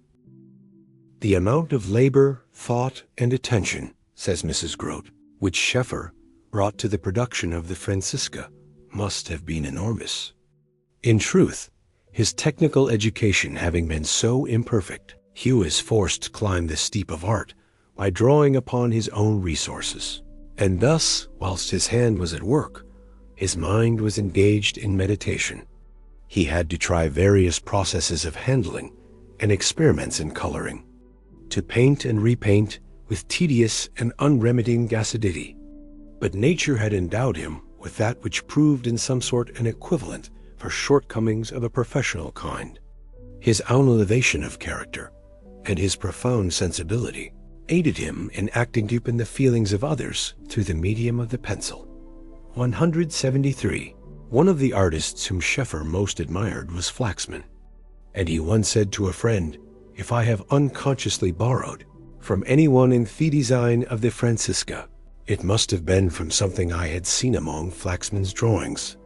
The amount of labor, thought, and attention, says Mrs. Grote, which Schoeffer brought to the production of the Francisca must have been enormous. In truth, his technical education having been so imperfect, he was forced to climb the steep of art by drawing upon his own resources. And thus, whilst his hand was at work, his mind was engaged in meditation. He had to try various processes of handling and experiments in coloring, to paint and repaint with tedious and unremitting acidity. But nature had endowed him with that which proved in some sort an equivalent for shortcomings of a professional kind. His own elevation of character and his profound sensibility aided him in acting deep in the feelings of others through the medium of the pencil. 173. One of the artists whom Schoeffer most admired was Flaxman, and he once said to a friend, "If I have unconsciously borrowed from anyone in the design of the Francisca, it must have been from something I had seen among Flaxman's drawings."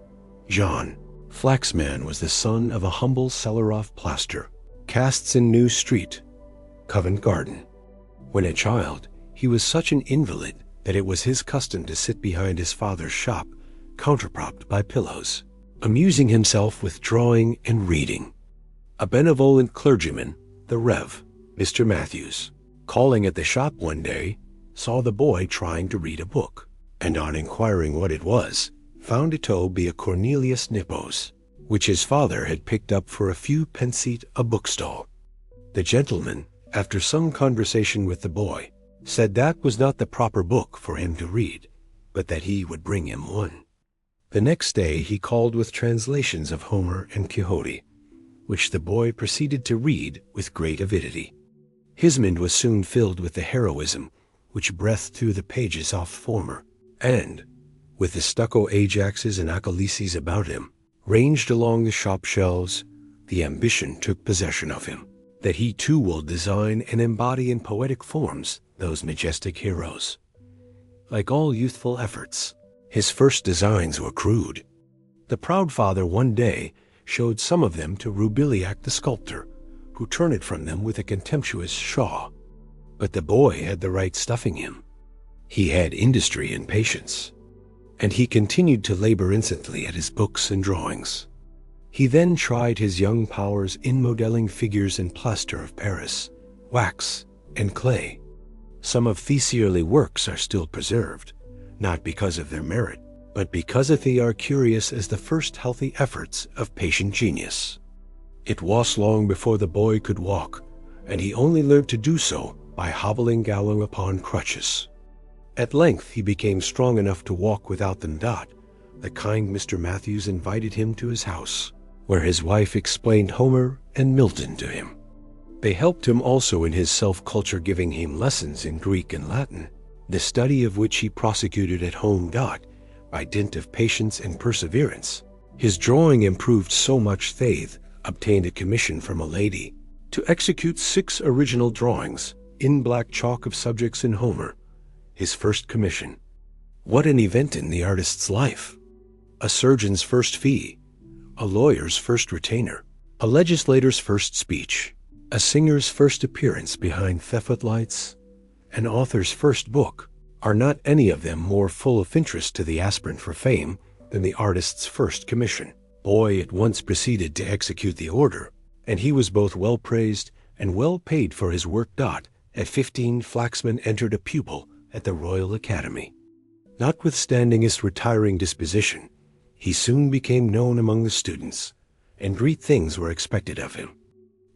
John Flaxman was the son of a humble seller of plaster, casts in New Street, Covent Garden. When a child, he was such an invalid that it was his custom to sit behind his father's shop, counterpropped by pillows, amusing himself with drawing and reading. A benevolent clergyman, the Rev. Mr. Matthews, calling at the shop one day, saw the boy trying to read a book, and on inquiring what it was, found it to be a Cornelius Nepos, which his father had picked up for a few penseat a bookstall. The gentleman, after some conversation with the boy, said that was not the proper book for him to read, but that he would bring him one. The next day he called with translations of Homer and Quixote, which the boy proceeded to read with great avidity. His mind was soon filled with the heroism which breathed through the pages of former, and, with the stucco Ajaxes and Achilleses about him, ranged along the shop shelves, the ambition took possession of him, that he too will design and embody in poetic forms those majestic heroes. Like all youthful efforts, his first designs were crude. The proud father one day showed some of them to Roubiliac the sculptor, who turned it from them with a contemptuous shaw. But the boy had the right stuffing him. He had industry and patience, and he continued to labor incessantly at his books and drawings. He then tried his young powers in modeling figures in plaster of Paris, wax, and clay. Some of these early works are still preserved, not because of their merit, but because they are curious as the first healthy efforts of patient genius. It was long before the boy could walk, and he only learned to do so by hobbling along upon crutches. At length he became strong enough to walk without them. The kind Mr. Matthews invited him to his house, where his wife explained Homer and Milton to him. They helped him also in his self-culture, giving him lessons in Greek and Latin, the study of which he prosecuted at home. By dint of patience and perseverance, his drawing improved so much that obtained a commission from a lady to execute 6 original drawings in black chalk of subjects in Homer, his first commission. What an event in the artist's life! A surgeon's first fee, a lawyer's first retainer, a legislator's first speech, a singer's first appearance behind the footlights, an author's first book. Are not any of them more full of interest to the aspirant for fame than the artist's first commission? Boy at once proceeded to execute the order, and he was both well praised and well paid for his work. At 15, Flaxman entered a pupil at the Royal Academy. Notwithstanding his retiring disposition, he soon became known among the students, and great things were expected of him.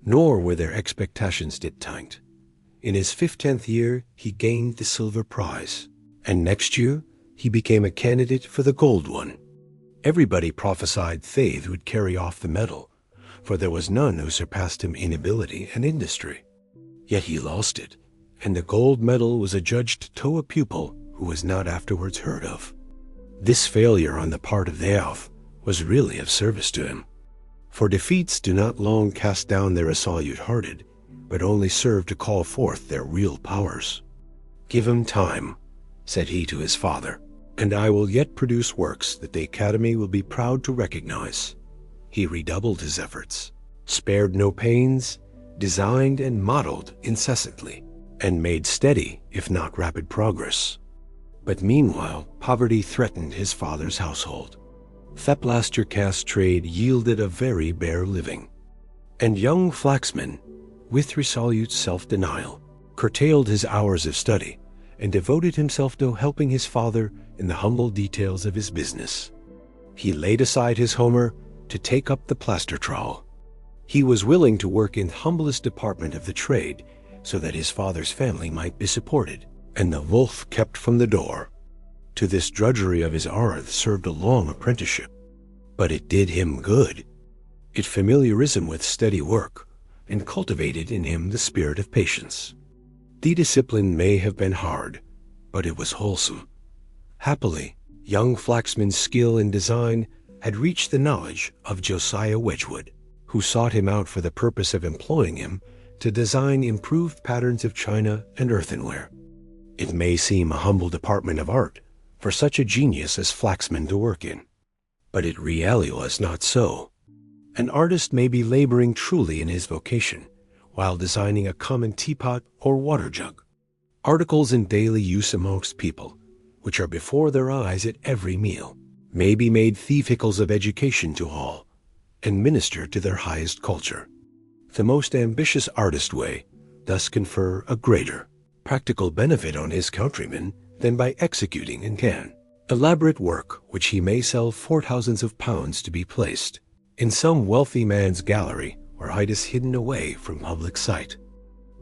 Nor were their expectations disappointed. In his 15th year he gained the silver prize, and next year he became a candidate for the gold one. Everybody prophesied Thade would carry off the medal, for there was none who surpassed him in ability and industry. Yet he lost it, and the gold medal was adjudged to a pupil who was not afterwards heard of. This failure on the part of Thade was really of service to him, for defeats do not long cast down their assault-hearted, but only serve to call forth their real powers. "Give him time," said he to his father, "and I will yet produce works that the Academy will be proud to recognize." He redoubled his efforts, spared no pains, designed and modeled incessantly, and made steady, if not rapid progress. But meanwhile, poverty threatened his father's household. The plaster cast trade yielded a very bare living, and young Flaxman, with resolute self-denial, curtailed his hours of study and devoted himself to helping his father in the humble details of his business. He laid aside his Homer to take up the plaster trowel. He was willing to work in the humblest department of the trade so that his father's family might be supported, and the wolf kept from the door. To this drudgery of his art served a long apprenticeship, but it did him good. It familiarized him with steady work and cultivated in him the spirit of patience. The discipline may have been hard, but it was wholesome. Happily, young Flaxman's skill in design had reached the knowledge of Josiah Wedgwood, who sought him out for the purpose of employing him to design improved patterns of china and earthenware. It may seem a humble department of art for such a genius as Flaxman to work in, but it really was not so. An artist may be laboring truly in his vocation while designing a common teapot or water jug, articles in daily use amongst people, which are before their eyes at every meal, may be made vehicles of education to all, and minister to their highest culture. The most ambitious artist way thus confer a greater practical benefit on his countrymen than by executing in can elaborate work which he may sell for thousands of pounds to be placed in some wealthy man's gallery where it is hidden away from public sight.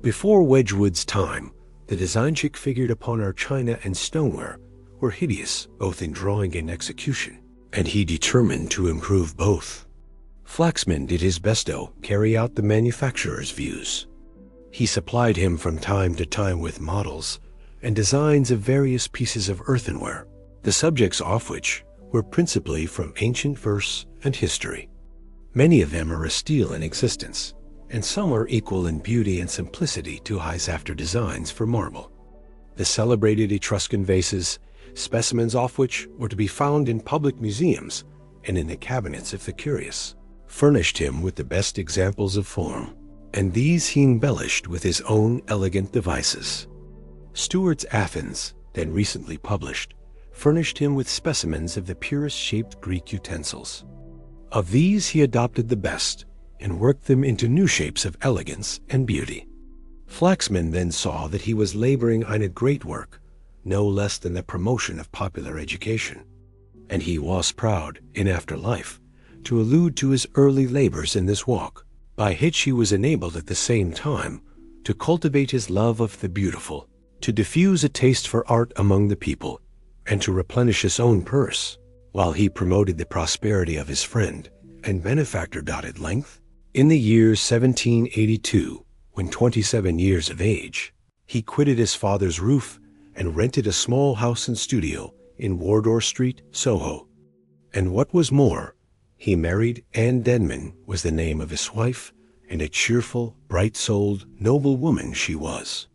Before Wedgwood's time, the designs figured upon our china and stoneware were hideous both in drawing and execution, and he determined to improve both. Flaxman did his best to carry out the manufacturer's views. He supplied him from time to time with models and designs of various pieces of earthenware, the subjects of which were principally from ancient verse and history. Many of them are still in existence, and some are equal in beauty and simplicity to his after designs for marble. The celebrated Etruscan vases, specimens of which were to be found in public museums and in the cabinets of the curious, furnished him with the best examples of form, and these he embellished with his own elegant devices. Stuart's Athens, then recently published, furnished him with specimens of the purest shaped Greek utensils. Of these he adopted the best and worked them into new shapes of elegance and beauty. Flaxman then saw that he was laboring on a great work, no less than the promotion of popular education, and he was proud, in after life, to allude to his early labors in this walk, by which he was enabled at the same time to cultivate his love of the beautiful, to diffuse a taste for art among the people, and to replenish his own purse, while he promoted the prosperity of his friend and benefactor. At length, in the year 1782, when 27 years of age, he quitted his father's roof and rented a small house and studio in Wardour Street, Soho. And what was more, he married Anne Denman was the name of his wife, and a cheerful, bright-souled, noble woman she was.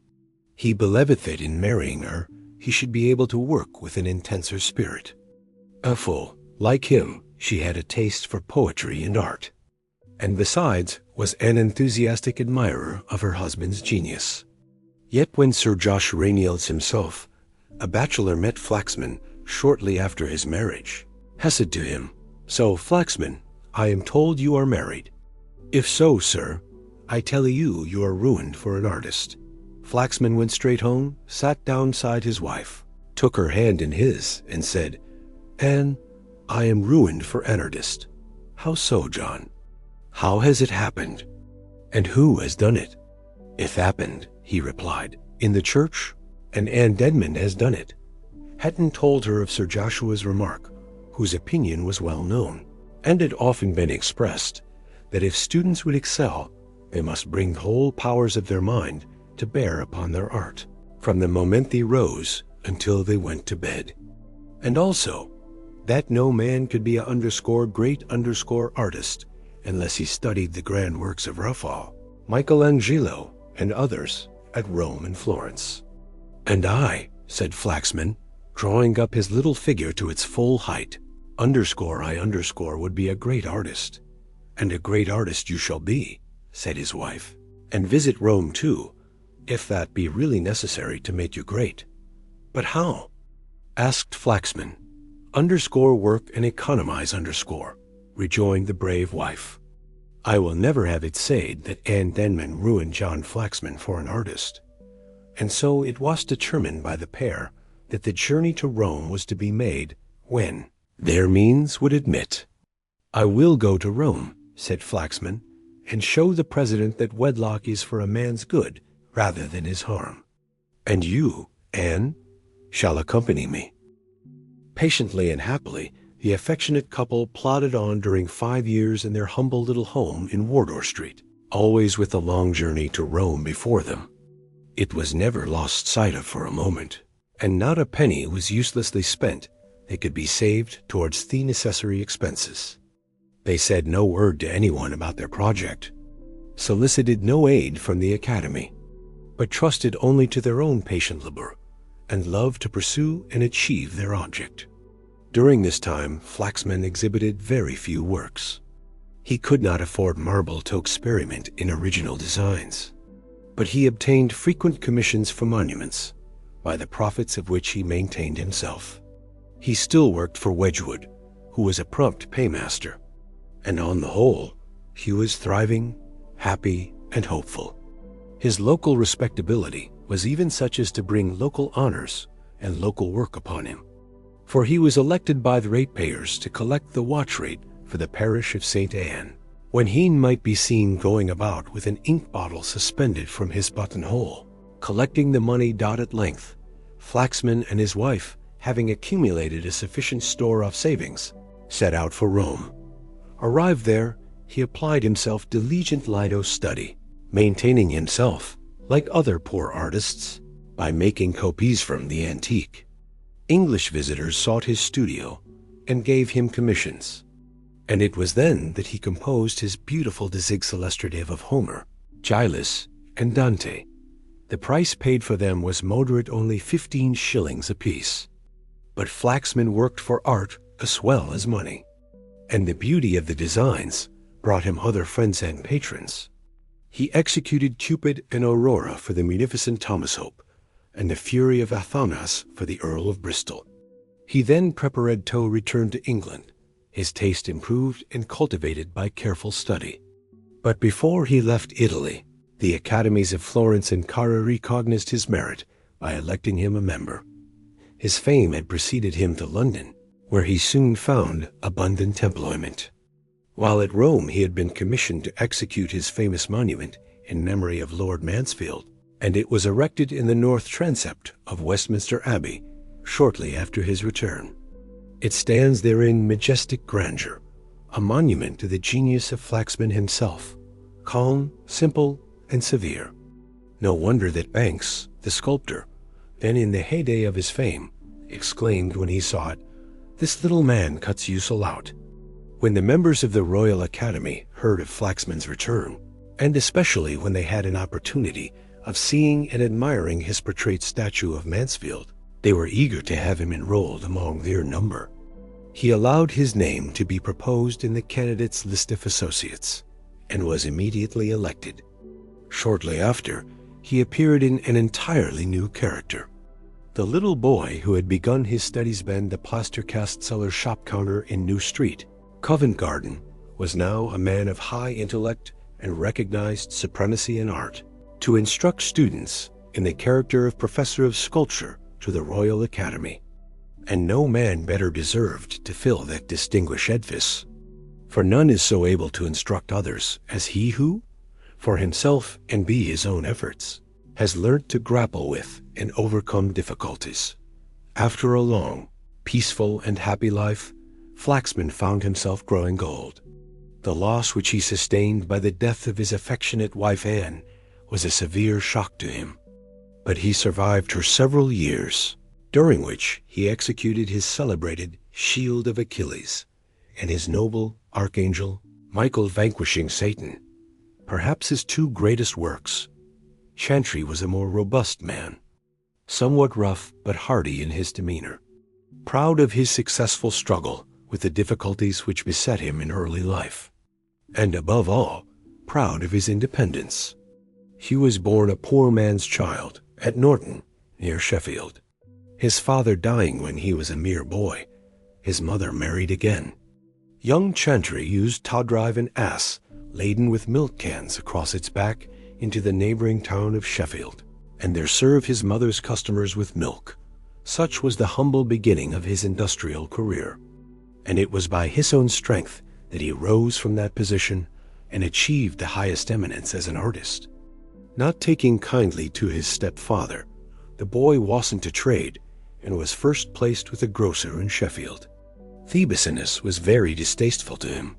He believed that in marrying her, he should be able to work with an intenser spirit. For, like him, she had a taste for poetry and art, and besides was an enthusiastic admirer of her husband's genius. Yet when Sir Josh Reynolds himself, a bachelor, met Flaxman shortly after his marriage, he said to him, "So, Flaxman, I am told you are married. If so, sir, I tell you are ruined for an artist." Flaxman went straight home, sat down beside his wife, took her hand in his, and said, "Anne, I am ruined for an artist." "How so, John? How has it happened? And who has done it?" "It happened," he replied, "in the church, and Anne Denman has done it. hadn't told her of Sir Joshua's remark, whose opinion was well known, and had often been expressed, that if students would excel, they must bring the whole powers of their mind to bear upon their art, from the moment they rose until they went to bed. And also, that no man could be a great artist unless he studied the grand works of Raphael, Michael Angelo, and others at Rome and Florence. And I, said Flaxman, drawing up his little figure to its full height, I would be a great artist. And a great artist you shall be, said his wife, and visit Rome too, if that be really necessary to make you great. But how? Asked Flaxman. Work and economize, rejoined the brave wife. I will never have it said that Anne Denman ruined John Flaxman for an artist. And so it was determined by the pair that the journey to Rome was to be made when their means would admit. I will go to Rome, said Flaxman, and show the president that wedlock is for a man's good rather than his harm. And you, Anne, shall accompany me. Patiently and happily, the affectionate couple plodded on during 5 years in their humble little home in Wardour Street, always with the long journey to Rome before them. It was never lost sight of for a moment, and not a penny was uselessly spent that could be saved towards the necessary expenses. They said no word to anyone about their project, solicited no aid from the Academy, but trusted only to their own patient labor, and loved to pursue and achieve their object. During this time, Flaxman exhibited very few works. He could not afford marble to experiment in original designs, but he obtained frequent commissions for monuments, by the profits of which he maintained himself. He still worked for Wedgwood, who was a prompt paymaster, and on the whole, he was thriving, happy, and hopeful. His local respectability was even such as to bring local honors and local work upon him, for he was elected by the ratepayers to collect the watch rate for the parish of St. Anne, when he might be seen going about with an ink bottle suspended from his buttonhole, collecting the money. At length, Flaxman and his wife, having accumulated a sufficient store of savings, set out for Rome. Arrived there, he applied himself diligently to study, maintaining himself, like other poor artists, by making copies from the antique. English visitors sought his studio and gave him commissions, and it was then that he composed his beautiful De Zig Illustrative of Homer, Gilles, and Dante. The price paid for them was moderate, only 15 shillings apiece. But Flaxman worked for art as well as money, and the beauty of the designs brought him other friends and patrons. He executed Cupid and Aurora for the munificent Thomas Hope, and the Fury of Athanas for the Earl of Bristol. He then preparedto returned to England, his taste improved and cultivated by careful study. But before he left Italy, the Academies of Florence and Carrara recognized his merit by electing him a member. His fame had preceded him to London, where he soon found abundant employment. While at Rome, he had been commissioned to execute his famous monument in memory of Lord Mansfield, and it was erected in the north transept of Westminster Abbey shortly after his return. It stands there in majestic grandeur, a monument to the genius of Flaxman himself, calm, simple, and severe. No wonder that Banks, the sculptor, then in the heyday of his fame, exclaimed when he saw it, "This little man cuts useful out." When the members of the Royal Academy heard of Flaxman's return, and especially when they had an opportunity of seeing and admiring his portrait statue of Mansfield, they were eager to have him enrolled among their number. He allowed his name to be proposed in the candidates' list of associates, and was immediately elected. Shortly after, he appeared in an entirely new character. The little boy who had begun his studies been the plaster cast seller's shop counter in New Street, Covent Garden, was now a man of high intellect and recognized supremacy in art, to instruct students in the character of professor of sculpture to the Royal Academy. And no man better deserved to fill that distinguished edifice, for none is so able to instruct others as he who, for himself and by his own efforts, has learnt to grapple with and overcome difficulties, After a long, peaceful, and happy life, Flaxman found himself growing old. The loss which he sustained by the death of his affectionate wife Anne was a severe shock to him. But he survived her several years, during which he executed his celebrated Shield of Achilles and his noble archangel, Michael vanquishing Satan. Perhaps his two greatest works. Chantry was a more robust man, somewhat rough but hearty in his demeanor, proud of his successful struggle with the difficulties which beset him in early life, and above all, proud of his independence. He was born a poor man's child at Norton, near Sheffield. His father dying when he was a mere boy, his mother married again. Young Chantry used to drive an ass laden with milk cans across its back into the neighboring town of Sheffield, and there serve his mother's customers with milk. Such was the humble beginning of his industrial career, and it was by his own strength that he rose from that position and achieved the highest eminence as an artist. Not taking kindly to his stepfather, the boy wasn't a trade and was first placed with a grocer in Sheffield. Thievishness was very distasteful to him,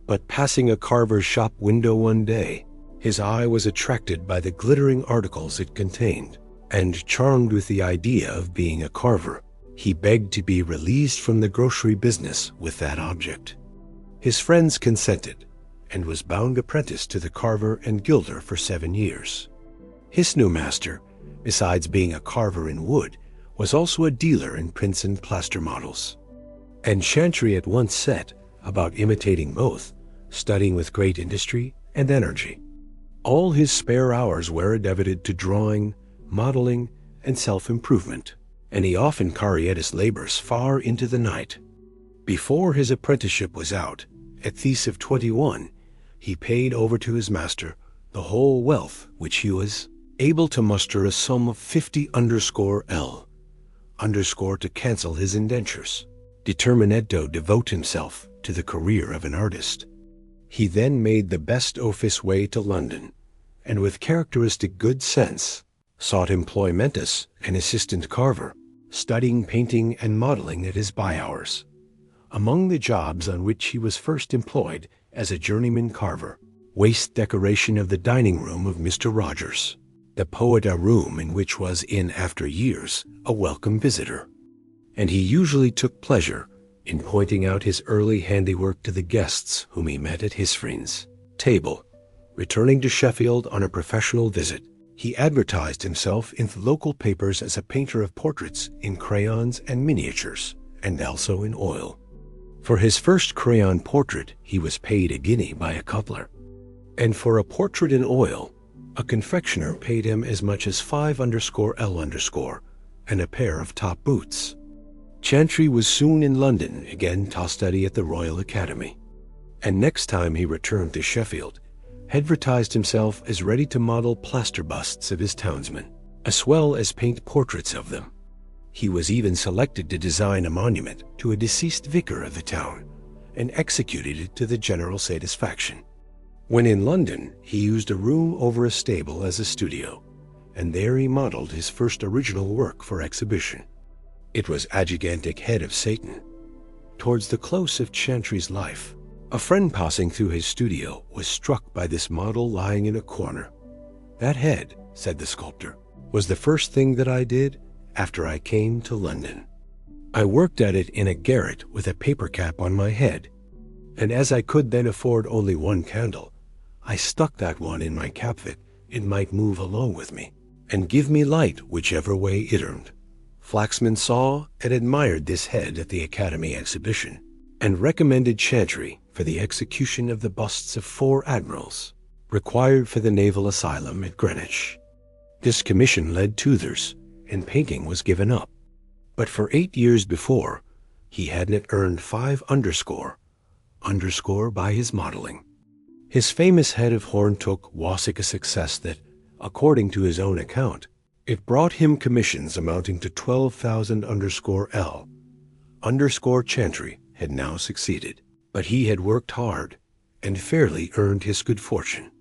but passing a carver's shop window one day, his eye was attracted by the glittering articles it contained, and charmed with the idea of being a carver, he begged to be released from the grocery business with that object. His friends consented, and was bound apprentice to the carver and gilder for 7 years. His new master, besides being a carver in wood, was also a dealer in prints and plaster models. And Chantry at once set about imitating both, studying with great industry and energy. All his spare hours were devoted to drawing, modeling, and self-improvement, and he often carried his labors far into the night. Before his apprenticeship was out, at the age of 21, he paid over to his master the whole wealth which he was able to muster, a sum of 50_L, to cancel his indentures, determined to devote himself to the career of an artist. He then made the best office way to London, and with characteristic good sense, sought employment as an assistant carver, studying painting and modeling at his by-hours. Among the jobs on which he was first employed as a journeyman carver, waste decoration of the dining room of Mr. Rogers, the poet, a room in which was in after years a welcome visitor, and he usually took pleasure in pointing out his early handiwork to the guests whom he met at his friend's table. Returning to Sheffield on a professional visit, he advertised himself in the local papers as a painter of portraits in crayons and miniatures, and also in oil. For his first crayon portrait, he was paid a guinea by a cutler, and for a portrait in oil, a confectioner paid him as much as 5_L_ and a pair of top boots. Chantry was soon in London again to study at the Royal Academy, and next time he returned to Sheffield, advertised himself as ready to model plaster busts of his townsmen, as well as paint portraits of them. He was even selected to design a monument to a deceased vicar of the town, and executed it to the general satisfaction. When in London, he used a room over a stable as a studio, and there he modeled his first original work for exhibition. It was a gigantic head of Satan. Towards the close of Chantry's life, a friend passing through his studio was struck by this model lying in a corner. "That head," said the sculptor, "was the first thing that I did after I came to London. I worked at it in a garret with a paper cap on my head, and as I could then afford only one candle, I stuck that one in my cap that it might move along with me, and give me light whichever way it turned." Flaxman saw and admired this head at the Academy exhibition, and recommended Chantry for the execution of the busts of 4 admirals, required for the Naval Asylum at Greenwich. This commission led to others, and painting was given up. But for 8 years before, he hadn't earned 5_ by his modeling. His famous head of Horntook was a success that, according to his own account, it brought him commissions amounting to 12,000_L. Chantry had now succeeded, but he had worked hard and fairly earned his good fortune.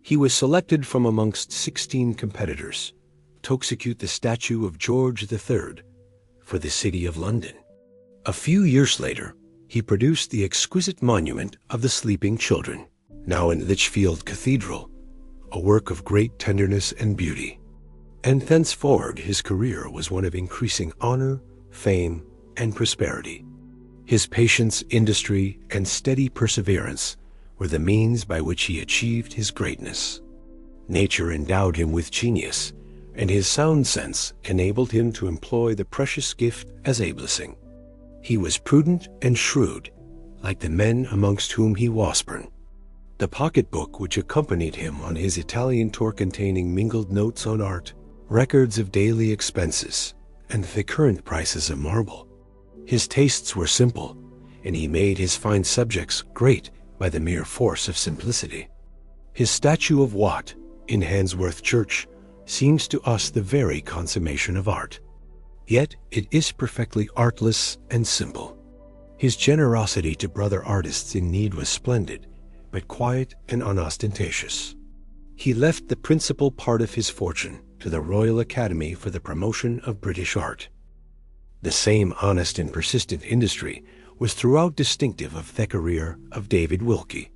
He was selected from amongst 16 competitors to execute the statue of George III, for the city of London. A few years later, he produced the exquisite monument of the Sleeping Children, now in Lichfield Cathedral, a work of great tenderness and beauty. And thenceforward his career was one of increasing honor, fame, and prosperity. His patience, industry, and steady perseverance were the means by which he achieved his greatness. Nature endowed him with genius, and his sound sense enabled him to employ the precious gift as a blessing. He was prudent and shrewd, like the men amongst whom he was born. The pocketbook which accompanied him on his Italian tour containing mingled notes on art, records of daily expenses, and the current prices of marble. His tastes were simple, and he made his fine subjects great by the mere force of simplicity. His statue of Watt in Handsworth Church seems to us the very consummation of art. Yet it is perfectly artless and simple. His generosity to brother artists in need was splendid, but quiet and unostentatious. He left the principal part of his fortune to the Royal Academy for the promotion of British art. The same honest and persistent industry was throughout distinctive of the career of David Wilkie.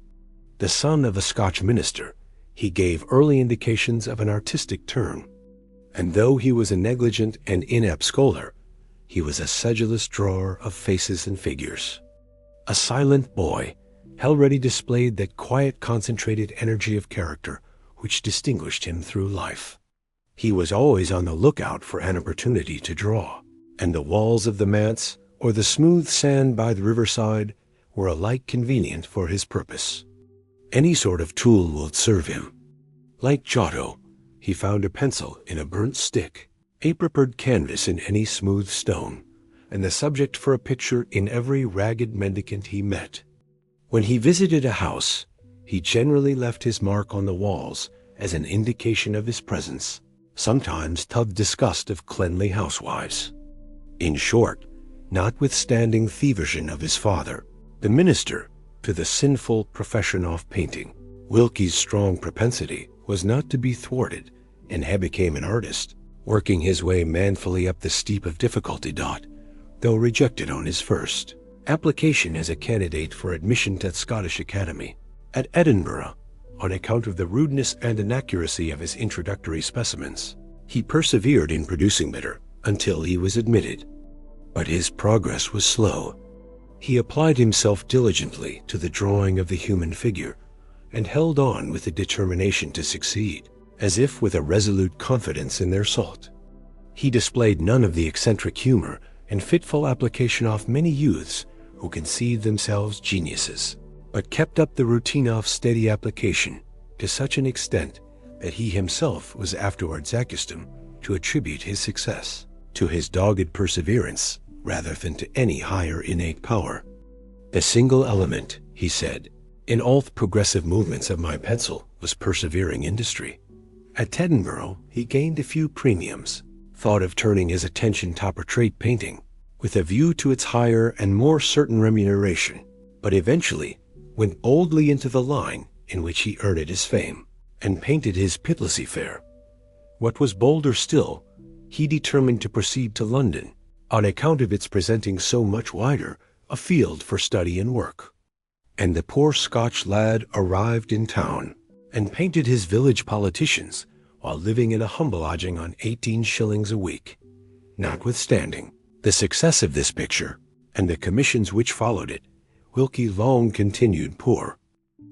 The son of a Scotch minister, he gave early indications of an artistic turn, and though he was a negligent and inept scholar, he was a sedulous drawer of faces and figures. A silent boy, already displayed that quiet, concentrated energy of character which distinguished him through life. He was always on the lookout for an opportunity to draw, and the walls of the manse or the smooth sand by the riverside were alike convenient for his purpose. Any sort of tool would serve him. Like Giotto, he found a pencil in a burnt stick, a prepared canvas in any smooth stone, and the subject for a picture in every ragged mendicant he met. When he visited a house, he generally left his mark on the walls as an indication of his presence, sometimes to the disgust of cleanly housewives. In short, notwithstanding the aversion of his father, the minister, to the sinful profession of painting, Wilkie's strong propensity was not to be thwarted, and he became an artist, working his way manfully up the steep of difficulty, though rejected on his first application as a candidate for admission to the Scottish Academy. At Edinburgh, on account of the rudeness and inaccuracy of his introductory specimens, he persevered in producing better until he was admitted. But his progress was slow. He applied himself diligently to the drawing of the human figure, and held on with the determination to succeed, as if with a resolute confidence in their salt. He displayed none of the eccentric humor and fitful application of many youths who conceive themselves geniuses, but kept up the routine of steady application to such an extent that he himself was afterwards accustomed to attribute his success to his dogged perseverance rather than to any higher innate power. The single element, he said, in all the progressive movements of my pencil was persevering industry. At Edinburgh, he gained a few premiums, thought of turning his attention to portrait painting, with a view to its higher and more certain remuneration, but eventually went boldly into the line in which he earned his fame, and painted his pitilessly fair. What was bolder still, he determined to proceed to London, on account of its presenting so much wider a field for study and work. And the poor Scotch lad arrived in town, and painted his village politicians while living in a humble lodging on 18 shillings a week. Notwithstanding the success of this picture, and the commissions which followed it, Wilkie long continued poor.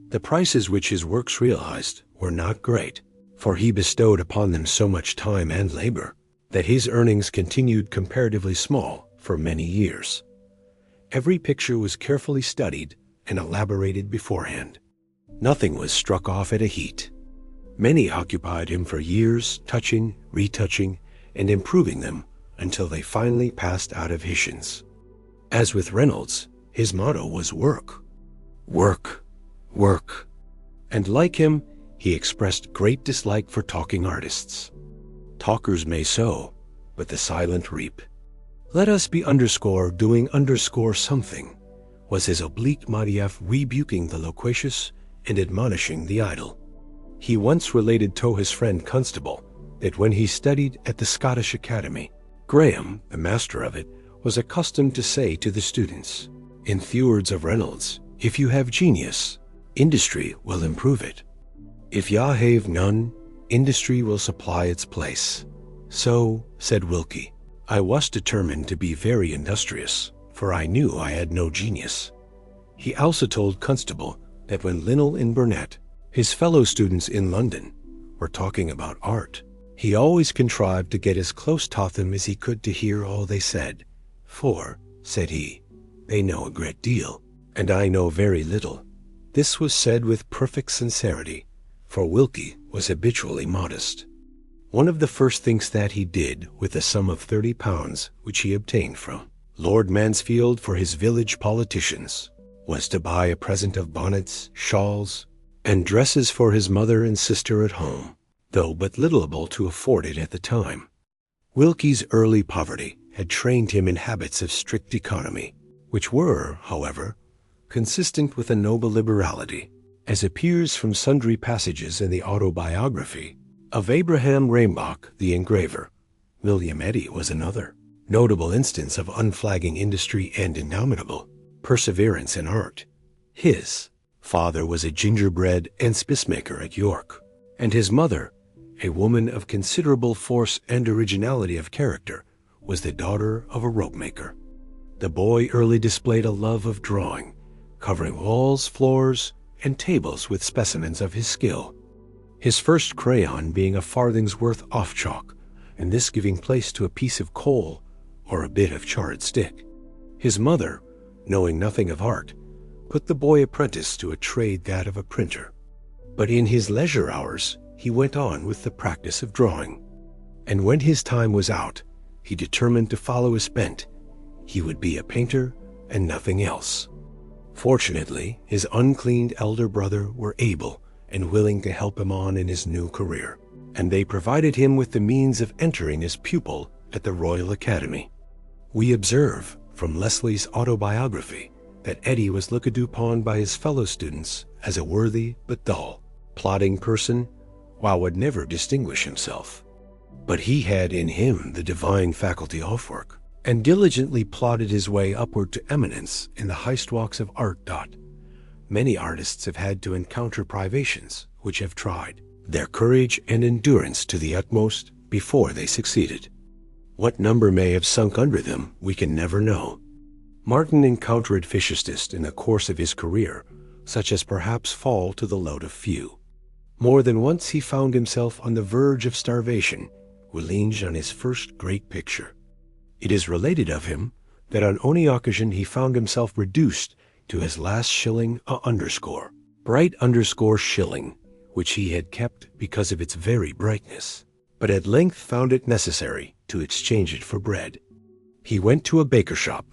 The prices which his works realized were not great, for he bestowed upon them so much time and labor, that his earnings continued comparatively small for many years. Every picture was carefully studied and elaborated beforehand. Nothing was struck off at a heat. Many occupied him for years, touching, retouching, and improving them until they finally passed out of his hands. As with Reynolds, his motto was work, work, work. And like him, he expressed great dislike for talking artists. Talkers may sow, but the silent reap. Let us be doing something, was his oblique motif, rebuking the loquacious and admonishing the idle. He once related to his friend Constable that when he studied at the Scottish Academy, Graham, the master of it, was accustomed to say to the students, in the words of Reynolds, "If you have genius, industry will improve it. If ya have none, industry will supply its place." "So," said Wilkie, "I was determined to be very industrious, for I knew I had no genius." He also told Constable that when Linnell and Burnett, his fellow students in London, were talking about art, he always contrived to get as close to them as he could to hear all they said. "For," said he, "they know a great deal, and I know very little." This was said with perfect sincerity, for Wilkie was habitually modest. One of the first things that he did with the sum of £30 which he obtained from Lord Mansfield for his village politicians was to buy a present of bonnets, shawls, and dresses for his mother and sister at home, though but little able to afford it at the time. Wilkie's early poverty had trained him in habits of strict economy, which were, however, consistent with a noble liberality, as appears from sundry passages in the autobiography of Abraham Rambach, the engraver. William Eddy was another notable instance of unflagging industry and indomitable perseverance in art. His father was a gingerbread and spicemaker at York, and his mother, a woman of considerable force and originality of character, was the daughter of a rope maker. The boy early displayed a love of drawing, covering walls, floors, and tables with specimens of his skill, his first crayon being a farthing's worth off chalk, and this giving place to a piece of coal or a bit of charred stick. His mother, knowing nothing of art, put the boy apprentice to a trade, that of a printer. But in his leisure hours he went on with the practice of drawing, and when his time was out, he determined to follow his bent. He would be a painter and nothing else. Fortunately, his uncleaned elder brother were able and willing to help him on in his new career, and they provided him with the means of entering as pupil at the Royal Academy. We observe from Leslie's autobiography that Eddy was looked upon by his fellow students as a worthy but dull, plodding person, while would never distinguish himself. But he had in him the divine faculty of work, and diligently plodded his way upward to eminence in the highest walks of art. Many artists have had to encounter privations which have tried their courage and endurance to the utmost before they succeeded. What number may have sunk under them, we can never know. Martin encountered viciousness in the course of his career, such as perhaps fall to the lot of few. More than once he found himself on the verge of starvation, relying on his first great picture. It is related of him that on any occasion he found himself reduced to his last shilling bright shilling, which he had kept because of its very brightness, but at length found it necessary to exchange it for bread. He went to a baker shop,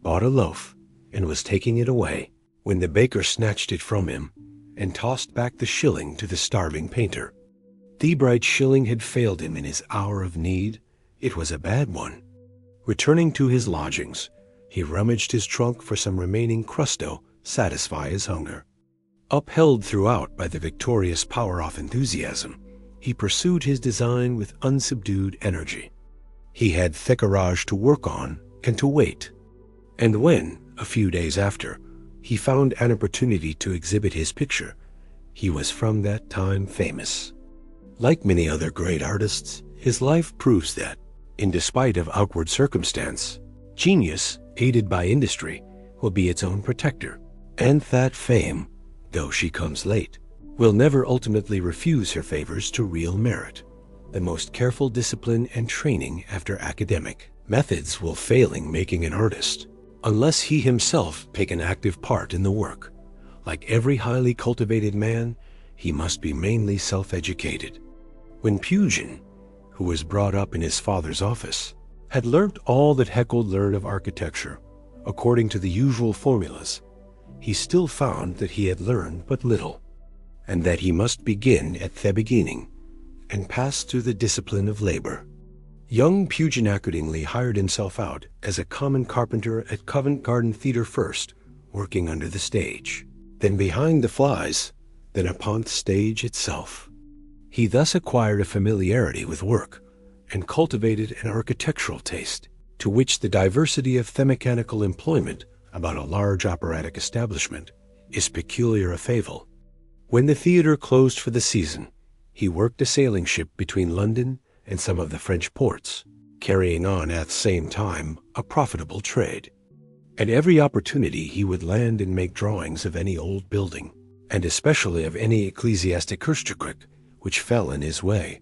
bought a loaf, and was taking it away, when the baker snatched it from him and tossed back the shilling to the starving painter. The bright shilling had failed him in his hour of need. It was a bad one. Returning to his lodgings, he rummaged his trunk for some remaining crusto, satisfy his hunger. Upheld throughout by the victorious power of enthusiasm, he pursued his design with unsubdued energy. He had thickérage to work on and to wait, and when, a few days after, he found an opportunity to exhibit his picture, he was from that time famous. Like many other great artists, his life proves that, in despite of outward circumstance, genius, aided by industry, will be its own protector, and that fame, though she comes late, will never ultimately refuse her favors to real merit. The most careful discipline and training after academic methods will failing making an artist, unless he himself take an active part in the work. Like every highly cultivated man, he must be mainly self-educated. When Pugin, who was brought up in his father's office, had learnt all that Haeckel learned of architecture, according to the usual formulas, he still found that he had learned but little, and that he must begin at the beginning and pass through the discipline of labor. Young Pugin accordingly hired himself out as a common carpenter at Covent Garden Theatre first, working under the stage, then behind the flies, then upon the stage itself. He thus acquired a familiarity with work, and cultivated an architectural taste, to which the diversity of themechanical employment about a large operatic establishment is peculiar a fable. When the theatre closed for the season, he worked a sailing ship between London and some of the French ports, carrying on at the same time a profitable trade. At every opportunity he would land and make drawings of any old building, and especially of any ecclesiastic Kunststück which fell in his way.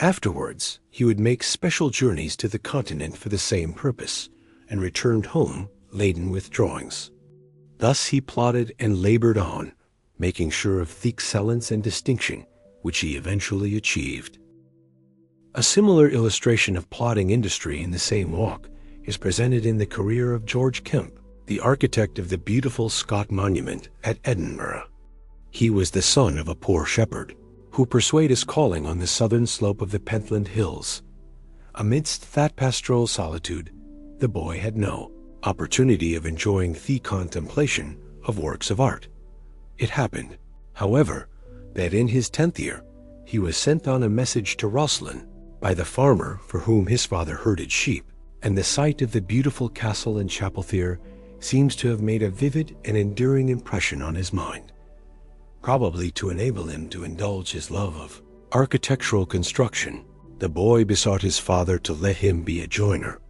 Afterwards, he would make special journeys to the continent for the same purpose, and returned home laden with drawings. Thus he plodded and labored on, making sure of the excellence and distinction which he eventually achieved. A similar illustration of plodding industry in the same walk is presented in the career of George Kemp, the architect of the beautiful Scott Monument at Edinburgh. He was the son of a poor shepherd, who pursued his calling on the southern slope of the Pentland Hills. Amidst that pastoral solitude, the boy had no opportunity of enjoying the contemplation of works of art. It happened, however, that in his 10th year, he was sent on a message to Rosslyn by the farmer for whom his father herded sheep, and the sight of the beautiful castle and chapel there seems to have made a vivid and enduring impression on his mind, probably to enable him to indulge his love of architectural construction. The boy besought his father to let him be a joiner,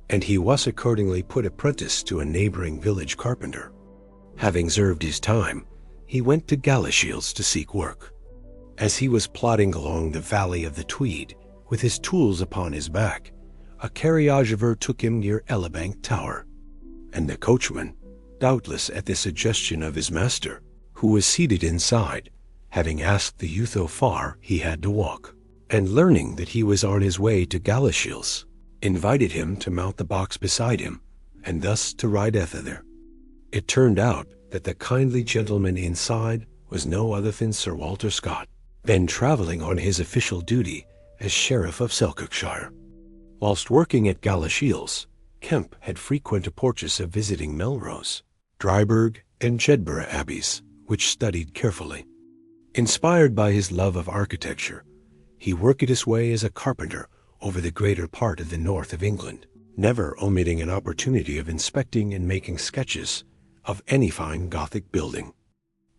and he was accordingly put apprentice to a neighboring village carpenter. Having served his time, he went to Galashiels to seek work. As he was plodding along the valley of the Tweed, with his tools upon his back, a carriagever took him near Elibank Tower, and the coachman, doubtless at the suggestion of his master, who was seated inside, having asked the youth how far he had to walk, and learning that he was on his way to Galashiels, invited him to mount the box beside him, and thus to ride thither. It turned out that the kindly gentleman inside was no other than Sir Walter Scott, then travelling on his official duty as Sheriff of Selkirkshire. Whilst working at Galashiels, Kemp had frequent approaches of visiting Melrose, Dryburgh, and Jedburgh abbeys, which studied carefully. Inspired by his love of architecture, he worked his way as a carpenter over the greater part of the north of England, never omitting an opportunity of inspecting and making sketches of any fine Gothic building.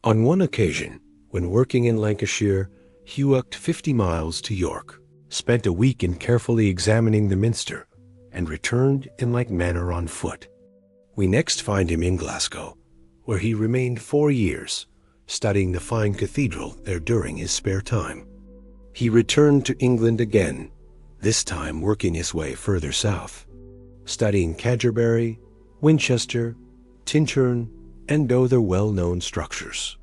On one occasion, when working in Lancashire, he walked 50 miles to York, spent a week in carefully examining the minster, and returned in like manner on foot. We next find him in Glasgow, where he remained 4 years, studying the fine cathedral there during his spare time. He returned to England again, this time working his way further south, studying Canterbury, Winchester, Tintern, and other well-known structures.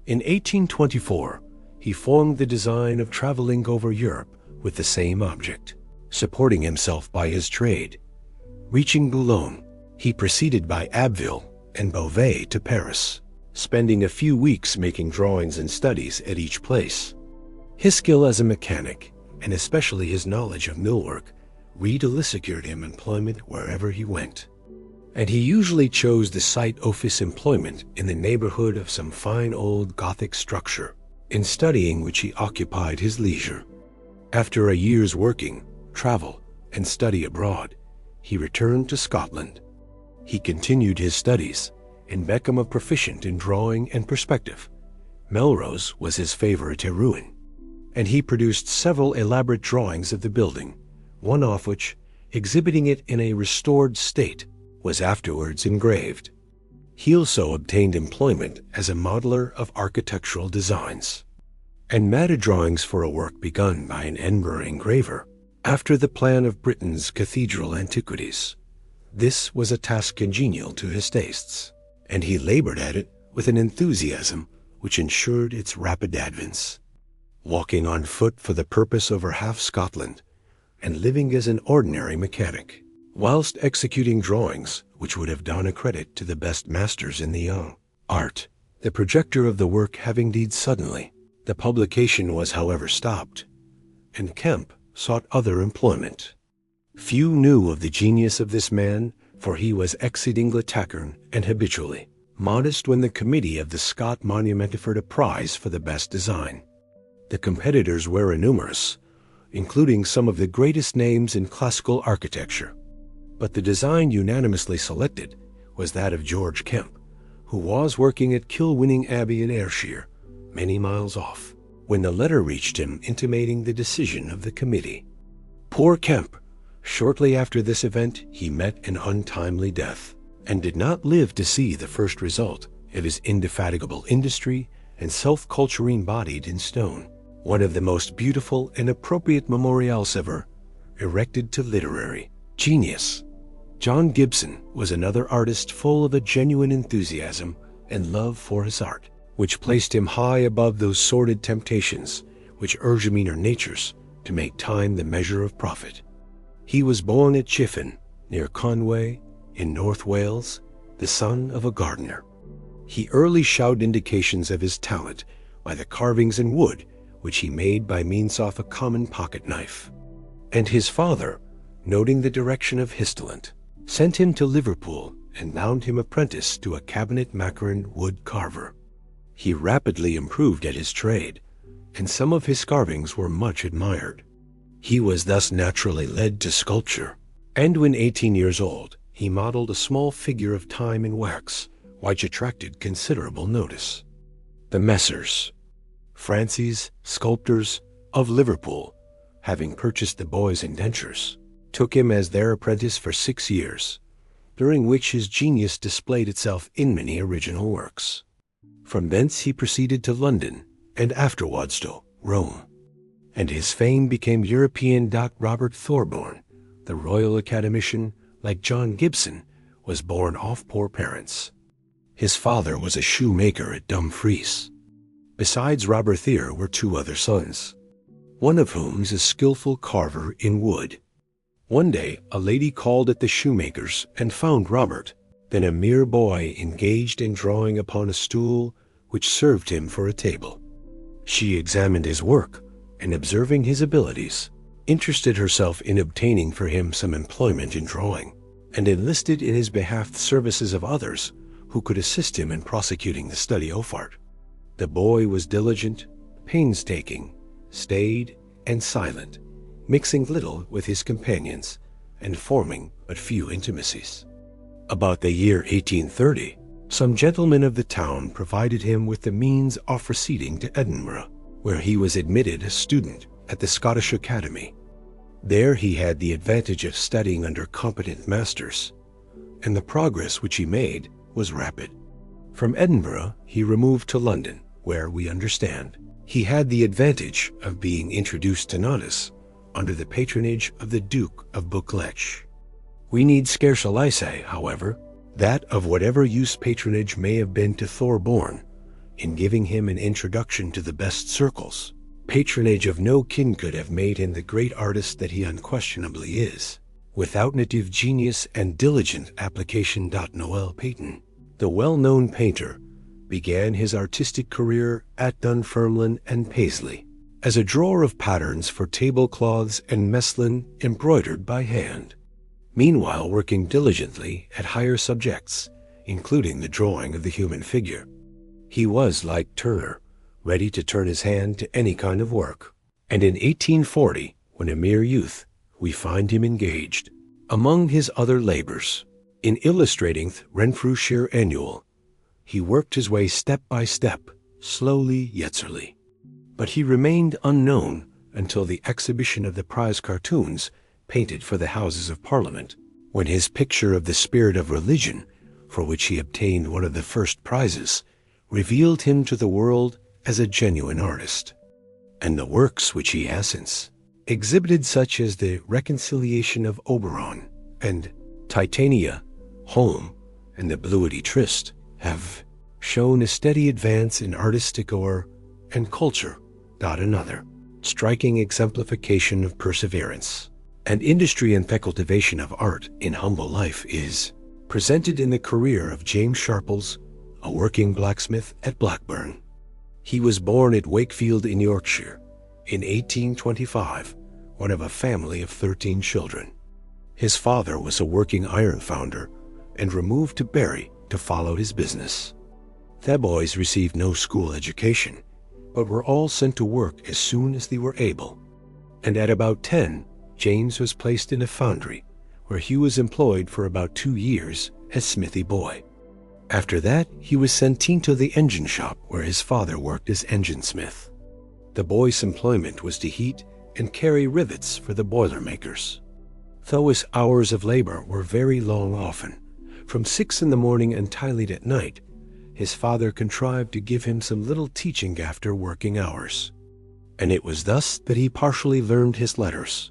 In 1824, he formed the design of traveling over Europe with the same object, supporting himself by his trade. Reaching Boulogne, he proceeded by Abbeville and Beauvais to Paris, spending a few weeks making drawings and studies at each place. His skill as a mechanic, and especially his knowledge of millwork, readily secured him employment wherever he went, and he usually chose the site office employment in the neighborhood of some fine old Gothic structure, in studying which he occupied his leisure. After a year's working, travel, and study abroad, he returned to Scotland. He continued his studies and became a proficient in drawing and perspective. Melrose was his favorite ruin, and he produced several elaborate drawings of the building, one of which, exhibiting it in a restored state, was afterwards engraved. He also obtained employment as a modeler of architectural designs, and made drawings for a work begun by an Edinburgh engraver, after the plan of Britain's cathedral antiquities. This was a task congenial to his tastes, and he labored at it with an enthusiasm which ensured its rapid advance. Walking on foot for the purpose over half Scotland, and living as an ordinary mechanic, whilst executing drawings which would have done a credit to the best masters in the art, the projector of the work having died suddenly. The publication was, however, stopped, and Kemp sought other employment. Few knew of the genius of this man, for he was exceedingly taciturn and habitually modest when the committee of the Scott Monument offered a prize for the best design. The competitors were numerous, including some of the greatest names in classical architecture. But the design unanimously selected was that of George Kemp, who was working at Kilwinning Abbey in Ayrshire, many miles off, when the letter reached him intimating the decision of the committee. Poor Kemp! Shortly after this event, he met an untimely death, and did not live to see the first result of his indefatigable industry and self-culture embodied in stone, one of the most beautiful and appropriate memorials ever erected to literary genius. John Gibson was another artist full of a genuine enthusiasm and love for his art, which placed him high above those sordid temptations which urge meaner natures to make time the measure of profit. He was born at Chiffin, near Conway, in North Wales, the son of a gardener. He early showed indications of his talent by the carvings in wood which he made by means of a common pocket knife. And his father, noting the direction of his talent, sent him to Liverpool and bound him apprentice to a cabinet macaron wood carver. He rapidly improved at his trade, and some of his carvings were much admired. He was thus naturally led to sculpture, and when 18 years old, he modeled a small figure of Time in wax, which attracted considerable notice. The Messrs. Francis, sculptors, of Liverpool, having purchased the boy's indentures, took him as their apprentice for 6 years, during which his genius displayed itself in many original works. From thence he proceeded to London, and afterwards to Rome, and his fame became European. Robert Thorburn, the Royal Academician, like John Gibson, was born of poor parents. His father was a shoemaker at Dumfries. Besides Robert there were 2 other sons, one of whom is a skillful carver in wood. One day a lady called at the shoemaker's and found Robert, then a mere boy, engaged in drawing upon a stool which served him for a table. She examined his work, and observing his abilities, interested herself in obtaining for him some employment in drawing, and enlisted in his behalf the services of others who could assist him in prosecuting the study of art. The boy was diligent, painstaking, staid, and silent, mixing little with his companions, and forming but few intimacies. About the year 1830, some gentlemen of the town provided him with the means of proceeding to Edinburgh, where he was admitted as student at the Scottish Academy. There he had the advantage of studying under competent masters, and the progress which he made was rapid. From Edinburgh he removed to London, where, we understand, he had the advantage of being introduced to notice under the patronage of the Duke of Buccleuch. We need scarcely say, however, that of whatever use patronage may have been to Thorburn in giving him an introduction to the best circles, patronage of no kin could have made him the great artist that he unquestionably is. Without native genius and diligent application. Noel Paton, the well-known painter, began his artistic career at Dunfermline and Paisley as a drawer of patterns for tablecloths and muslin embroidered by hand, meanwhile working diligently at higher subjects, including the drawing of the human figure. He was, like Turner, ready to turn his hand to any kind of work, and in 1840, when a mere youth, we find him engaged, among his other labors, in illustrating the Renfrewshire Annual. He worked his way step by step, slowly yet surely. But he remained unknown until the exhibition of the prize cartoons painted for the Houses of Parliament, when his picture of the Spirit of Religion, for which he obtained one of the first prizes, revealed him to the world as a genuine artist. And the works which he has since exhibited, such as the Reconciliation of Oberon and Titania, Home, and the Bluety Tryst, have shown a steady advance in artistic ore and culture. Another striking exemplification of perseverance and industry and the cultivation of art in humble life is presented in the career of James Sharples, a working blacksmith at Blackburn. He was born at Wakefield in Yorkshire in 1825, one of a family of 13 children. His father was a working iron founder and removed to Bury to follow his business. The boys received no school education, but were all sent to work as soon as they were able. and at about 10, James was placed in a foundry, where he was employed for about 2 years as smithy boy. After that, he was sent into the engine shop where his father worked as engine smith. The boy's employment was to heat and carry rivets for the boiler makers. Though his hours of labor were very long often, from 6 in the morning until late at night, his father contrived to give him some little teaching after working hours. And it was thus that he partially learned his letters.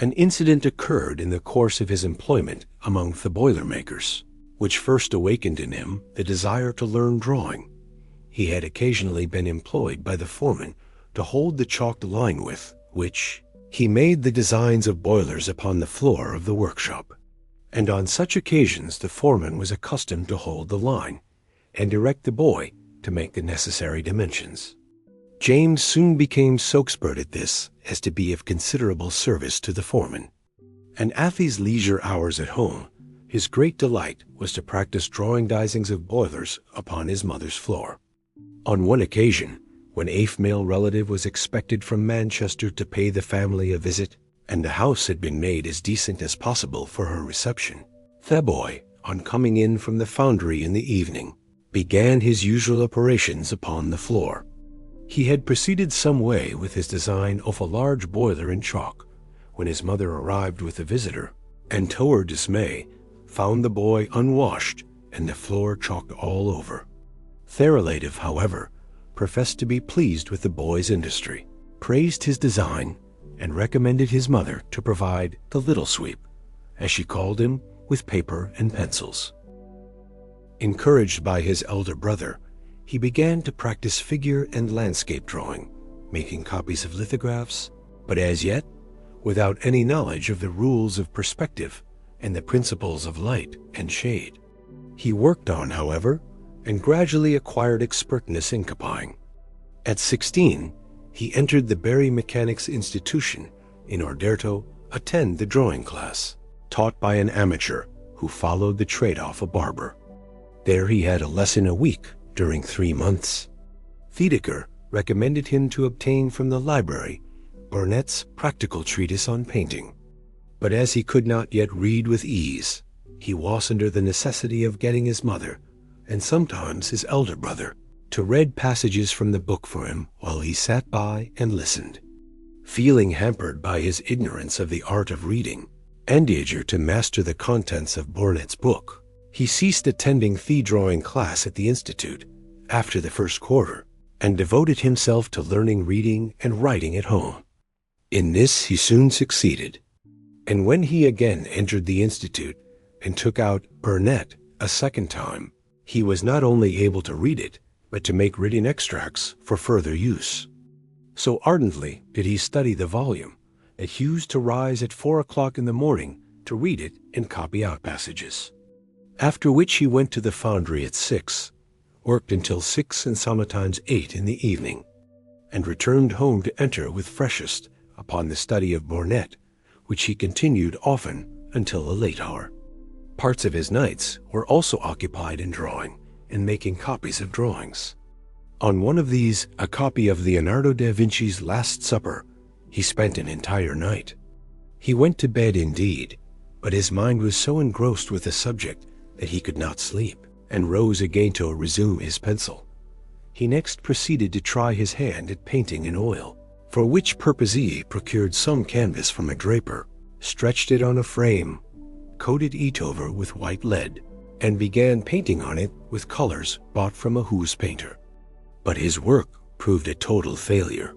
An incident occurred in the course of his employment among the boiler makers, which first awakened in him the desire to learn drawing. He had occasionally been employed by the foreman to hold the chalked line with which he made the designs of boilers upon the floor of the workshop. And on such occasions the foreman was accustomed to hold the line and direct the boy to make the necessary dimensions. James soon became so expert at this as to be of considerable service to the foreman. And at these leisure hours at home, his great delight was to practice drawing designs of boilers upon his mother's floor. On one occasion, when a male relative was expected from Manchester to pay the family a visit, and the house had been made as decent as possible for her reception, the boy, on coming in from the foundry in the evening, began his usual operations upon the floor. He had proceeded some way with his design of a large boiler in chalk, when his mother arrived with a visitor, and to her dismay, found the boy unwashed and the floor chalked all over. The relative, however, professed to be pleased with the boy's industry, praised his design, and recommended his mother to provide the little sweep, as she called him, with paper and pencils. Encouraged by his elder brother, he began to practice figure and landscape drawing, making copies of lithographs, but as yet, without any knowledge of the rules of perspective and the principles of light and shade. He worked on, however, and gradually acquired expertness in copying. At 16, he entered the Barry Mechanics Institution in order to attend the drawing class, taught by an amateur who followed the trade of a barber. There he had a lesson a week during 3 months. Thiedeker recommended him to obtain from the library Burnett's Practical Treatise on Painting. But as he could not yet read with ease, he was under the necessity of getting his mother, and sometimes his elder brother, to read passages from the book for him while he sat by and listened. Feeling hampered by his ignorance of the art of reading, and eager to master the contents of Burnett's book, he ceased attending the drawing class at the Institute after the first quarter, and devoted himself to learning reading and writing at home. In this he soon succeeded, and when he again entered the Institute and took out Burnett a second time, he was not only able to read it, but to make written extracts for further use. So ardently did he study the volume that he used to rise at 4 o'clock in the morning to read it and copy out passages. After which he went to the foundry at 6, worked until 6 and sometimes 8 in the evening, and returned home to enter with freshest upon the study of Burnett, which he continued often until a late hour. Parts of his nights were also occupied in drawing and making copies of drawings. On one of these, a copy of Leonardo da Vinci's Last Supper, he spent an entire night. He went to bed indeed, but his mind was so engrossed with the subject that he could not sleep, and rose again to resume his pencil. He next proceeded to try his hand at painting in oil, for which purpose he procured some canvas from a draper, stretched it on a frame, coated it over with white lead, and began painting on it with colors bought from a Hoo's painter. But his work proved a total failure,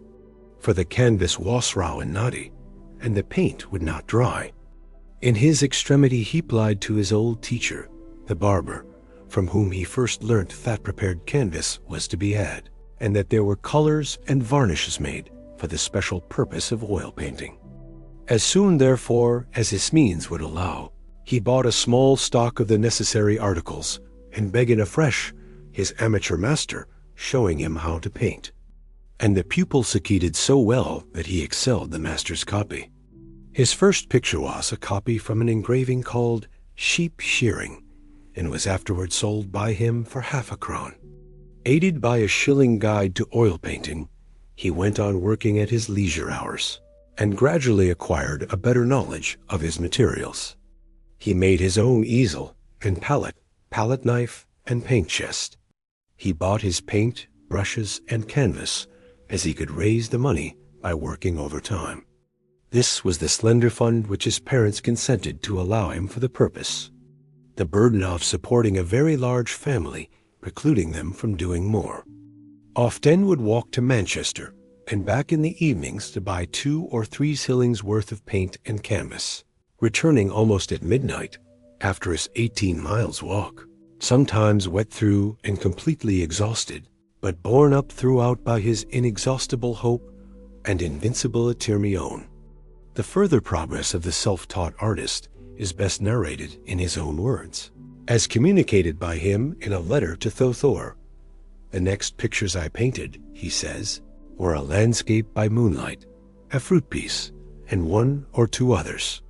for the canvas was raw and knotty, and the paint would not dry. In his extremity he applied to his old teacher, the barber, from whom he first learnt that prepared canvas was to be had, and that there were colors and varnishes made for the special purpose of oil painting. As soon, therefore, as his means would allow, he bought a small stock of the necessary articles, and began afresh his amateur master, showing him how to paint. And the pupil succeeded so well that he excelled the master's copy. His first picture was a copy from an engraving called Sheep Shearing, and was afterward sold by him for half a crown. Aided by a shilling guide to oil painting, he went on working at his leisure hours, and gradually acquired a better knowledge of his materials. He made his own easel and palette knife, and paint chest. He bought his paint, brushes, and canvas, as he could raise the money by working overtime. This was the slender fund which his parents consented to allow him for the purpose, the burden of supporting a very large family precluding them from doing more. Often would walk to Manchester and back in the evenings to buy 2 or 3 shillings worth of paint and canvas, returning almost at midnight after his 18 miles walk, sometimes wet through and completely exhausted, but borne up throughout by his inexhaustible hope and invincible determination. The further progress of the self-taught artist is best narrated in his own words, as communicated by him in a letter to Thothor. "The next pictures I painted," he says, "were a landscape by moonlight, a fruit piece, and 1 or 2 others.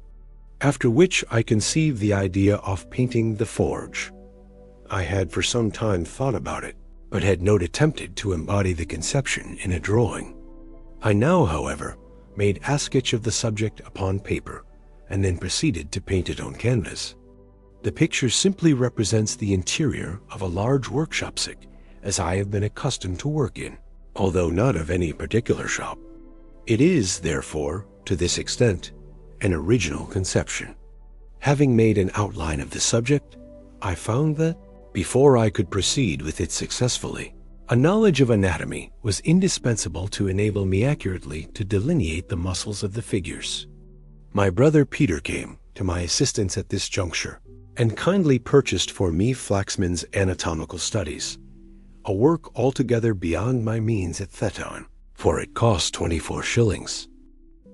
After which I conceived the idea of painting the forge. I had for some time thought about it, but had not attempted to embody the conception in a drawing. I now, however, made a sketch of the subject upon paper, and then proceeded to paint it on canvas. The picture simply represents the interior of a large workshop, as I have been accustomed to work in, although not of any particular shop. It is, therefore, to this extent, an original conception. Having made an outline of the subject, I found that, before I could proceed with it successfully, a knowledge of anatomy was indispensable to enable me accurately to delineate the muscles of the figures. My brother Peter came to my assistance at this juncture, and kindly purchased for me Flaxman's Anatomical Studies, a work altogether beyond my means at that time, for it cost 24 shillings.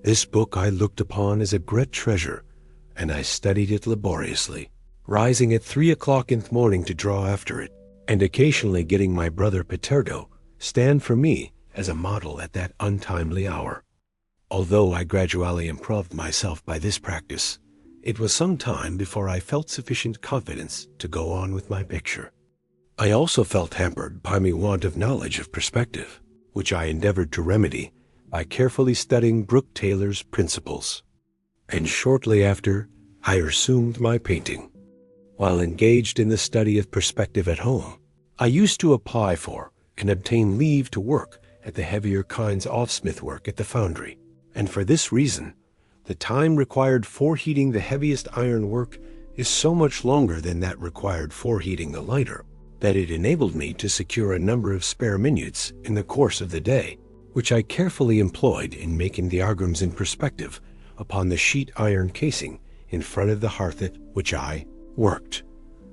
This book I looked upon as a great treasure, and I studied it laboriously, rising at 3 o'clock in the morning to draw after it, and occasionally getting my brother Paterdo stand for me as a model at that untimely hour. Although I gradually improved myself by this practice, it was some time before I felt sufficient confidence to go on with my picture. I also felt hampered by my want of knowledge of perspective, which I endeavored to remedy by carefully studying Brooke Taylor's principles, and shortly after I resumed my painting. While engaged in the study of perspective at home, I used to apply for and obtain leave to work at the heavier kinds of smithwork at the foundry, and for this reason, the time required for heating the heaviest iron work is so much longer than that required for heating the lighter, that it enabled me to secure a number of spare minutes in the course of the day, which I carefully employed in making the diagrams in perspective upon the sheet iron casing in front of the hearth at which I worked.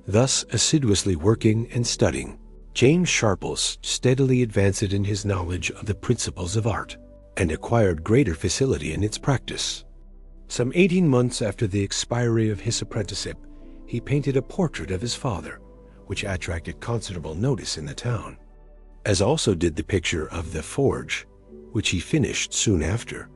Thus assiduously working and studying, James Sharples steadily advanced in his knowledge of the principles of art, and acquired greater facility in its practice. Some 18 months after the expiry of his apprenticeship, he painted a portrait of his father, which attracted considerable notice in the town, as also did the picture of the forge, which he finished soon after.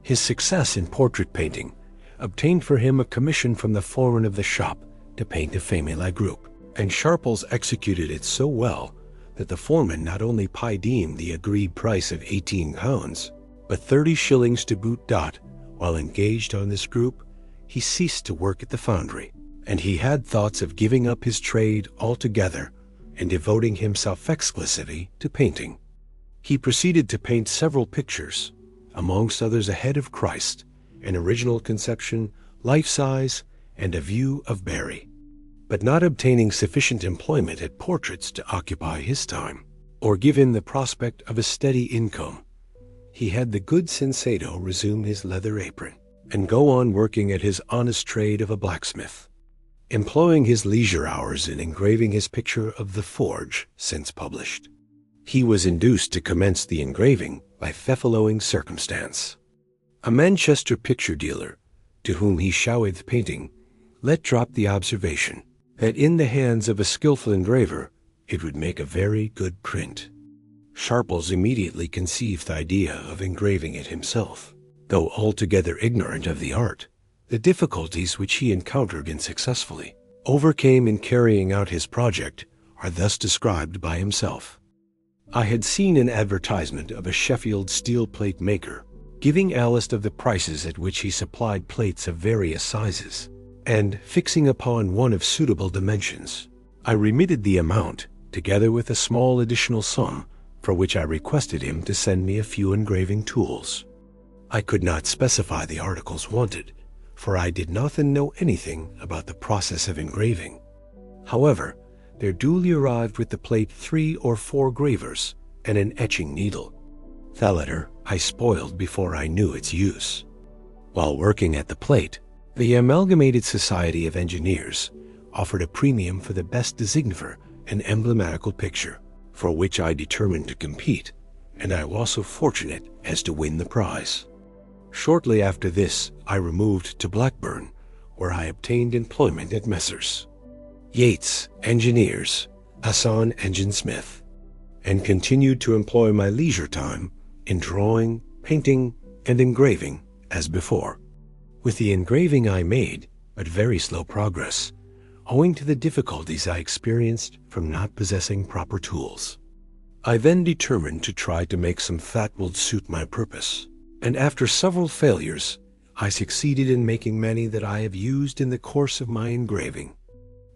His success in portrait painting obtained for him a commission from the foreman of the shop to paint the Family group, and Sharples executed it so well that the foreman not only paid him the agreed price of 18 pounds, but 30 shillings to boot. While engaged on this group, he ceased to work at the foundry, and he had thoughts of giving up his trade altogether and devoting himself exclusively to painting. He proceeded to paint several pictures, amongst others a head of Christ, an original conception, life-size, and a view of Barry, but not obtaining sufficient employment at portraits to occupy his time, or give him the prospect of a steady income. He had the good Sensado resume his leather apron, and go on working at his honest trade of a blacksmith, employing his leisure hours in engraving his picture of the forge, since published. He was induced to commence the engraving by the following circumstance. A Manchester picture dealer, to whom he showed the painting, let drop the observation that in the hands of a skillful engraver it would make a very good print. Sharples immediately conceived the idea of engraving it himself, though altogether ignorant of the art. The difficulties which he encountered and successfully overcame in carrying out his project are thus described by himself. I had seen an advertisement of a Sheffield steel plate maker giving a list of the prices at which he supplied plates of various sizes, and fixing upon one of suitable dimensions. I remitted the amount, together with a small additional sum, for which I requested him to send me a few engraving tools. I could not specify the articles wanted, for I did not then know anything about the process of engraving. However, there duly arrived with the plate 3 or 4 gravers and an etching needle. The latter I spoiled before I knew its use. While working at the plate, the Amalgamated Society of Engineers offered a premium for the best designator and emblematical picture, for which I determined to compete, and I was so fortunate as to win the prize. Shortly after this, I removed to Blackburn, where I obtained employment at Messrs. Yates, Engineers, Hassan Engine Smith, and continued to employ my leisure time in drawing, painting, and engraving as before. With the engraving I made but very slow progress, owing to the difficulties I experienced from not possessing proper tools. I then determined to try to make some that would suit my purpose, and after several failures, I succeeded in making many that I have used in the course of my engraving.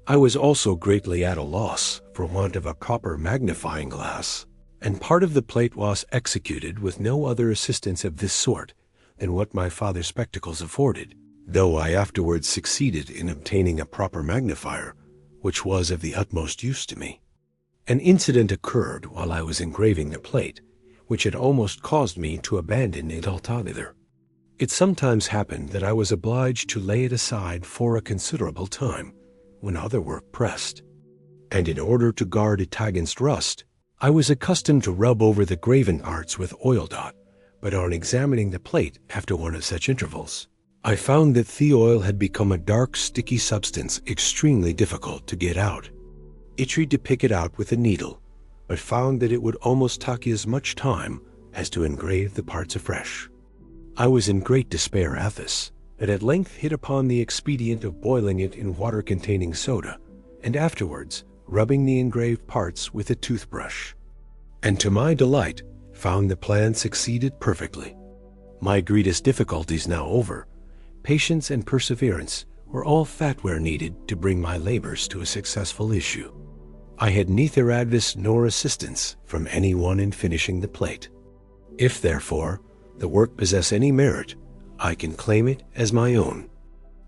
I was also greatly at a loss for want of a proper magnifying glass, and part of the plate was executed with no other assistance of this sort than what my father's spectacles afforded, though I afterwards succeeded in obtaining a proper magnifier, which was of the utmost use to me. An incident occurred while I was engraving the plate, which had almost caused me to abandon it altogether. It sometimes happened that I was obliged to lay it aside for a considerable time, when other work pressed, and in order to guard it against rust, I was accustomed to rub over the graven arts with oil dot, but on examining the plate after one of such intervals, I found that the oil had become a dark, sticky substance extremely difficult to get out. I tried to pick it out with a needle, but found that it would almost take as much time as to engrave the parts afresh. I was in great despair at this, but at length hit upon the expedient of boiling it in water containing soda, and afterwards rubbing the engraved parts with a toothbrush, and to my delight found the plan succeeded perfectly. My greatest difficulties now over, patience and perseverance were all that were needed to bring my labors to a successful issue. I had neither advice nor assistance from any one in finishing the plate. If, therefore, the work possess any merit, I can claim it as my own,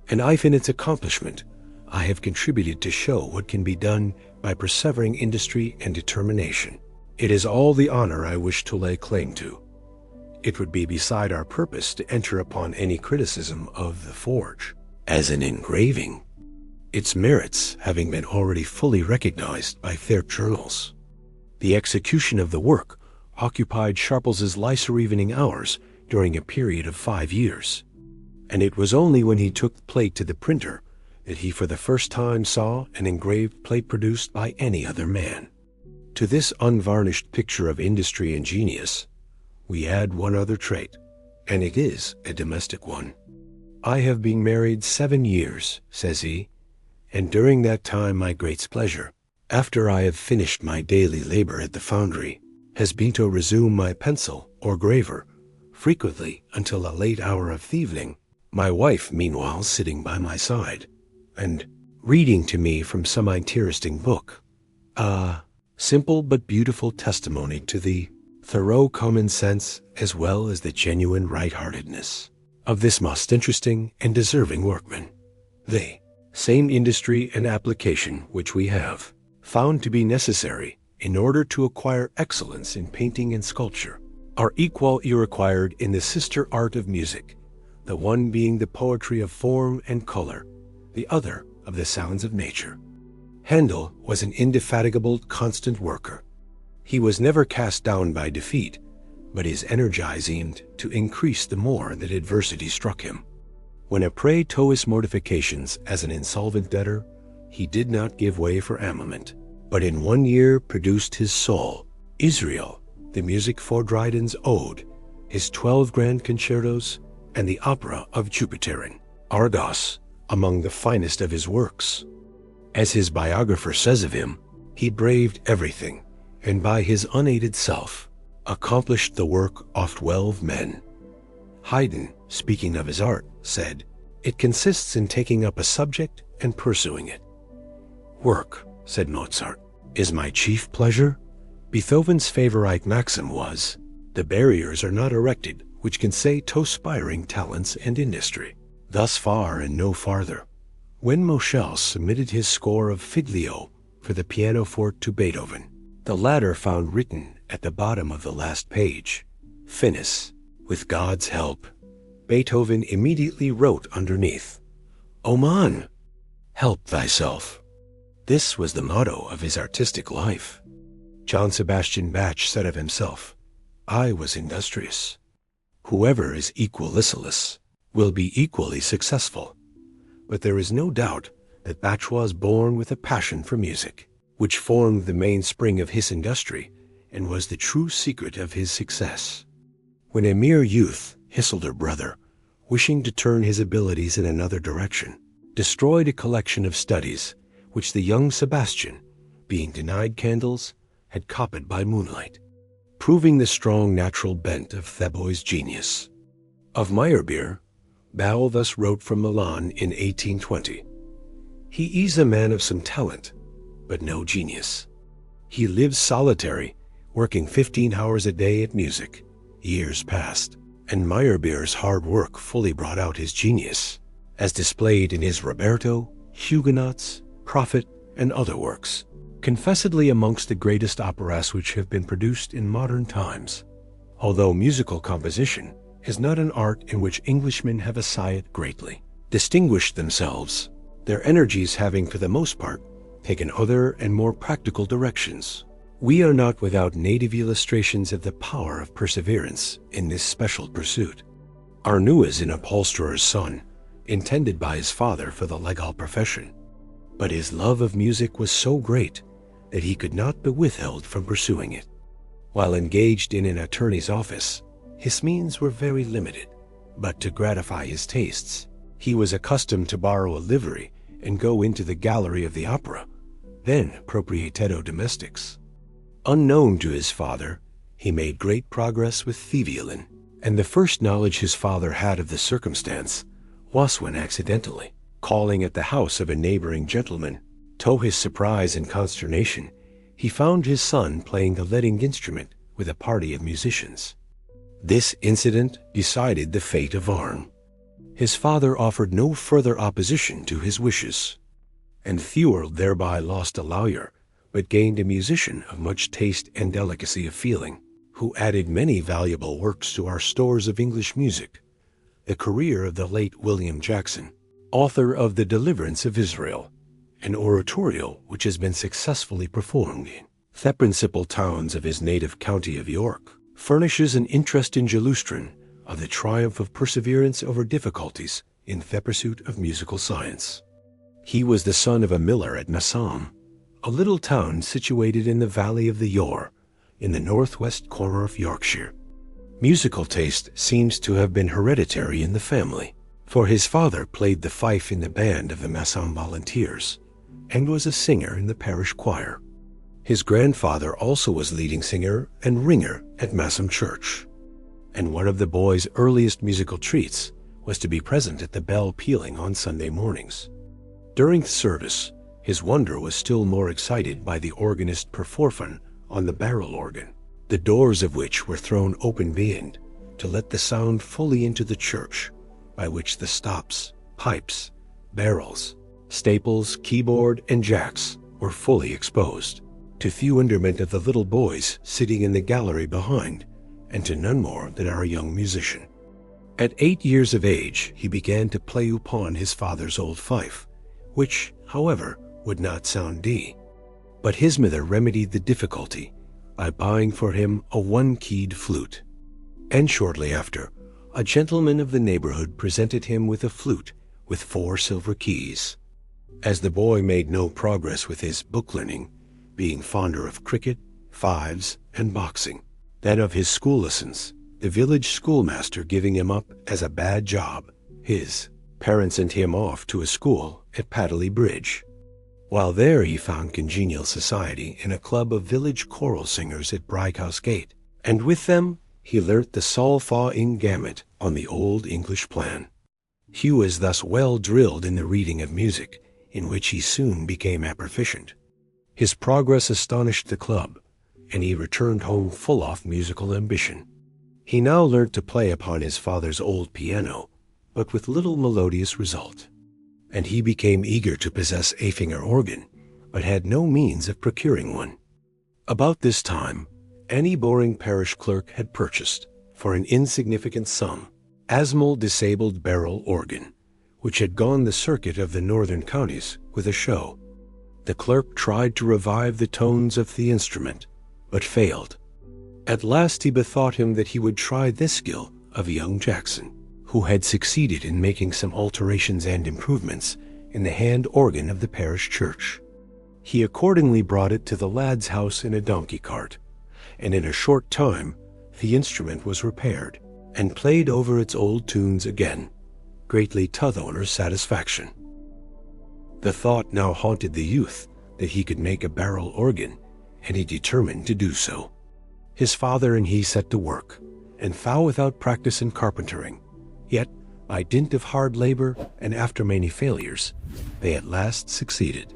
and if in its accomplishment I have contributed to show what can be done by persevering industry and determination, it is all the honor I wish to lay claim to. It would be beside our purpose to enter upon any criticism of the forge as an engraving, its merits having been already fully recognized by fair journals. The execution of the work occupied Sharples's lighter evening hours during a period of 5 years, and it was only when he took the plate to the printer that he for the first time saw an engraved plate produced by any other man. To this unvarnished picture of industry and genius, we add one other trait, and it is a domestic one. I have been married 7 years, says he, and during that time my greatest pleasure, after I have finished my daily labor at the foundry, has been to resume my pencil or graver, frequently until a late hour of the evening, my wife meanwhile sitting by my side, and reading to me from some interesting book, a simple but beautiful testimony to the thorough common sense as well as the genuine right-heartedness of this most interesting and deserving workman. The same industry and application which we have found to be necessary in order to acquire excellence in painting and sculpture are equally required in the sister art of music, the one being the poetry of form and color, the other of the sounds of nature. Handel was an indefatigable, constant worker. He was never cast down by defeat, but his energy seemed to increase the more that adversity struck him. When a prey to his mortifications as an insolvent debtor, he did not give way for armament, but in 1 year produced his soul, Israel, the music for Dryden's Ode, his 12 grand concertos, and the opera of Jupiterian, Argos, among the finest of his works. As his biographer says of him, he braved everything, and by his unaided self accomplished the work of 12 men. Haydn, speaking of his art, said, "It consists in taking up a subject and pursuing it." "Work," said Mozart, "is my chief pleasure." Beethoven's favorite maxim was, "The barriers are not erected which can say to aspiring talents and industry, thus far and no farther." When Moscheles submitted his score of Figlio for the pianoforte to Beethoven, the latter found written at the bottom of the last page, "Finis." With God's help, Beethoven immediately wrote underneath, "O man, help thyself." This was the motto of his artistic life. John Sebastian Bach said of himself, "I was industrious." Whoever is equalicilous will be equally successful. But there is no doubt that Bach was born with a passion for music, which formed the mainspring of his industry and was the true secret of his success. When a mere youth, his older brother, wishing to turn his abilities in another direction, destroyed a collection of studies which the young Sebastian, being denied candles, had copied by moonlight, proving the strong natural bent of the boy's genius. Of Meyerbeer, Bowell thus wrote from Milan in 1820, "He is a man of some talent, but no genius. He lives solitary, working 15 hours a day at music." Years passed, and Meyerbeer's hard work fully brought out his genius, as displayed in his Roberto, Huguenots, Prophet, and other works, confessedly amongst the greatest operas which have been produced in modern times. Although musical composition is not an art in which Englishmen have essayed greatly, distinguished themselves, their energies having for the most part taken other and more practical directions, we are not without native illustrations of the power of perseverance in this special pursuit. Arnoux is an upholsterer's son, intended by his father for the legal profession, but his love of music was so great that he could not be withheld from pursuing it. While engaged in an attorney's office, his means were very limited, but to gratify his tastes, he was accustomed to borrow a livery and go into the gallery of the opera, then proprietario domestics. Unknown to his father, he made great progress with the violin, and the first knowledge his father had of the circumstance was when accidentally, calling at the house of a neighboring gentleman, to his surprise and consternation, he found his son playing the leading instrument with a party of musicians. This incident decided the fate of Arne. His father offered no further opposition to his wishes, and Theuer thereby lost a lawyer, but gained a musician of much taste and delicacy of feeling, who added many valuable works to our stores of English music. The career of the late William Jackson, author of The Deliverance of Israel, an oratorio which has been successfully performed in the principal towns of his native county of York, furnishes an interesting illustration of the triumph of perseverance over difficulties in the pursuit of musical science. He was the son of a miller at Massam, a little town situated in the valley of the Yore, in the northwest corner of Yorkshire. Musical taste seems to have been hereditary in the family, for his father played the fife in the band of the Massam Volunteers, and was a singer in the parish choir. His grandfather also was leading singer and ringer at Massam Church, and one of the boy's earliest musical treats was to be present at the bell pealing on Sunday mornings. During the service, his wonder was still more excited by the organist Perforfan on the barrel organ, the doors of which were thrown open beyond to let the sound fully into the church, by which the stops, pipes, barrels, staples, keyboard, and jacks were fully exposed, to few wonderment of the little boys sitting in the gallery behind, and to none more than our young musician. At 8 years of age, he began to play upon his father's old fife, which, however, would not sound D. But his mother remedied the difficulty by buying for him a one-keyed flute, and shortly after, a gentleman of the neighborhood presented him with a flute with 4 silver keys. As the boy made no progress with his book learning, being fonder of cricket, fives, and boxing, than of his school lessons, the village schoolmaster giving him up as a bad job, his parents sent him off to a school at Padley Bridge. While there he found congenial society in a club of village choral singers at Brighouse Gate, and with them he learnt the solfa in gamut on the Old English plan. He was thus well drilled in the reading of music, in which he soon became a proficient. His progress astonished the club, and he returned home full of musical ambition. He now learnt to play upon his father's old piano, but with little melodious result, and he became eager to possess a finger organ, but had no means of procuring one. About this time, any boring parish clerk had purchased, for an insignificant sum, Asmol disabled barrel organ, which had gone the circuit of the northern counties with a show. The clerk tried to revive the tones of the instrument, but failed. At last he bethought him that he would try the skill of young Jackson, who had succeeded in making some alterations and improvements in the hand organ of the parish church. He accordingly brought it to the lad's house in a donkey cart, and in a short time the instrument was repaired and played over its old tunes again, greatly to the owner's satisfaction. The thought now haunted the youth that he could make a barrel organ, and he determined to do so. His father and he set to work, and though without practice in carpentering, yet by dint of hard labor and after many failures, they at last succeeded,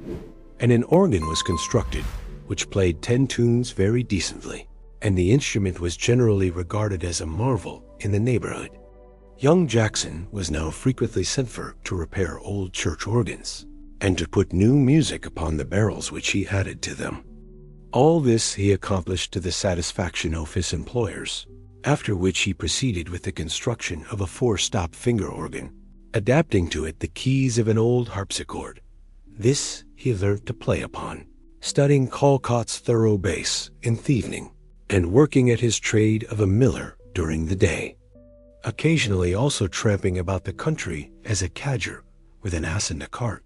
and an organ was constructed which played 10 tunes very decently, and the instrument was generally regarded as a marvel in the neighborhood. Young Jackson was now frequently sent for to repair old church organs, and to put new music upon the barrels which he added to them. All this he accomplished to the satisfaction of his employers, after which he proceeded with the construction of a 4-stop finger organ, adapting to it the keys of an old harpsichord. This he learnt to play upon, studying Callcott's thorough bass in the evening, and working at his trade of a miller during the day, occasionally also tramping about the country as a cadger with an ass and a cart.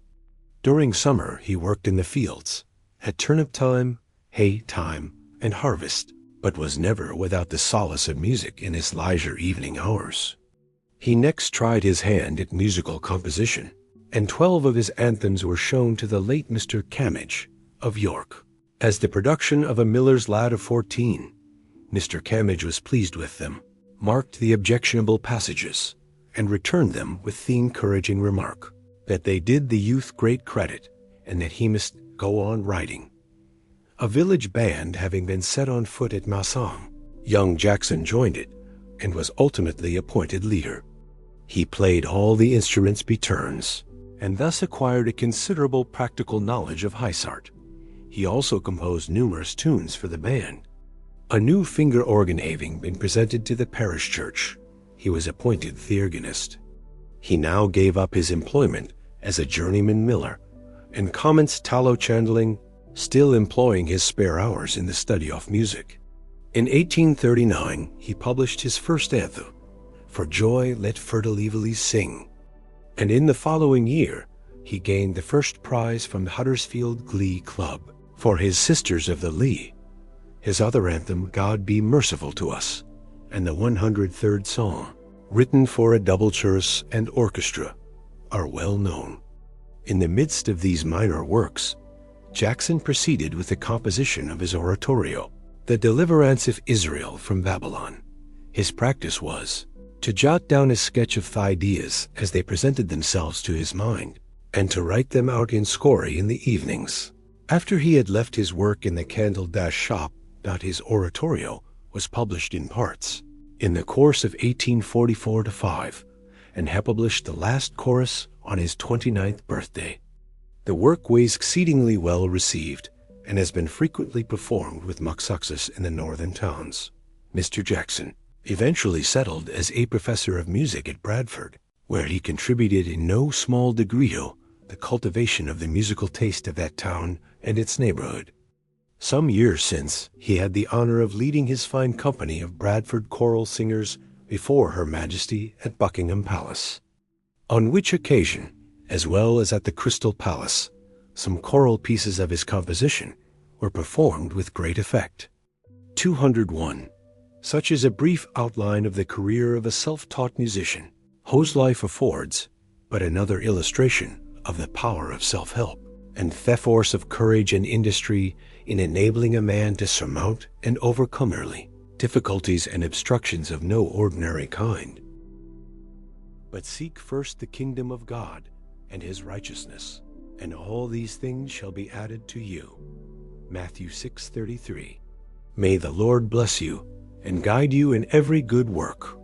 During summer he worked in the fields, at turnip time, hay time, and harvest, but was never without the solace of music in his leisure evening hours. He next tried his hand at musical composition, and 12 of his anthems were shown to the late Mr. Cammage of York, as the production of a miller's lad of 14. Mr. Cammage was pleased with them, marked the objectionable passages, and returned them with the encouraging remark that they did the youth great credit, and that he must go on writing. A village band having been set on foot at Massang, young Jackson joined it, and was ultimately appointed leader. He played all the instruments by turns, and thus acquired a considerable practical knowledge of Heisart. He also composed numerous tunes for the band. A new finger organ having been presented to the parish church, he was appointed the organist. He now gave up his employment as a journeyman miller, and commenced tallow chandling, still employing his spare hours in the study of music. In 1839 he published his first anthem, "For Joy Let Fertile Evilly Sing," and in the following year he gained the first prize from the Huddersfield Glee Club for his Sisters of the Lee. His other anthem, "God Be Merciful to Us," and the 103rd Psalm, written for a double chorus and orchestra, are well known. In the midst of these minor works, Jackson proceeded with the composition of his oratorio, "The Deliverance of Israel from Babylon." His practice was to jot down a sketch of the ideas as they presented themselves to his mind, and to write them out in scory in the evenings. After he had left his work in the candle-shop, his oratorio was published in parts in the course of 1844-5, and had published the last chorus on his 29th birthday. The work was exceedingly well received, and has been frequently performed with much success in the northern towns. Mr. Jackson eventually settled as a professor of music at Bradford, where he contributed in no small degree to the cultivation of the musical taste of that town and its neighborhood. Some years since, he had the honor of leading his fine company of Bradford choral singers before Her Majesty at Buckingham Palace, on which occasion, as well as at the Crystal Palace, some choral pieces of his composition were performed with great effect. 201. Such is a brief outline of the career of a self-taught musician, whose life affords but another illustration of the power of self-help, and the force of courage and industry in enabling a man to surmount and overcome early difficulties and obstructions of no ordinary kind. But seek first the kingdom of God and his righteousness, and all these things shall be added to you. Matthew 6:33. May the Lord bless you and guide you in every good work.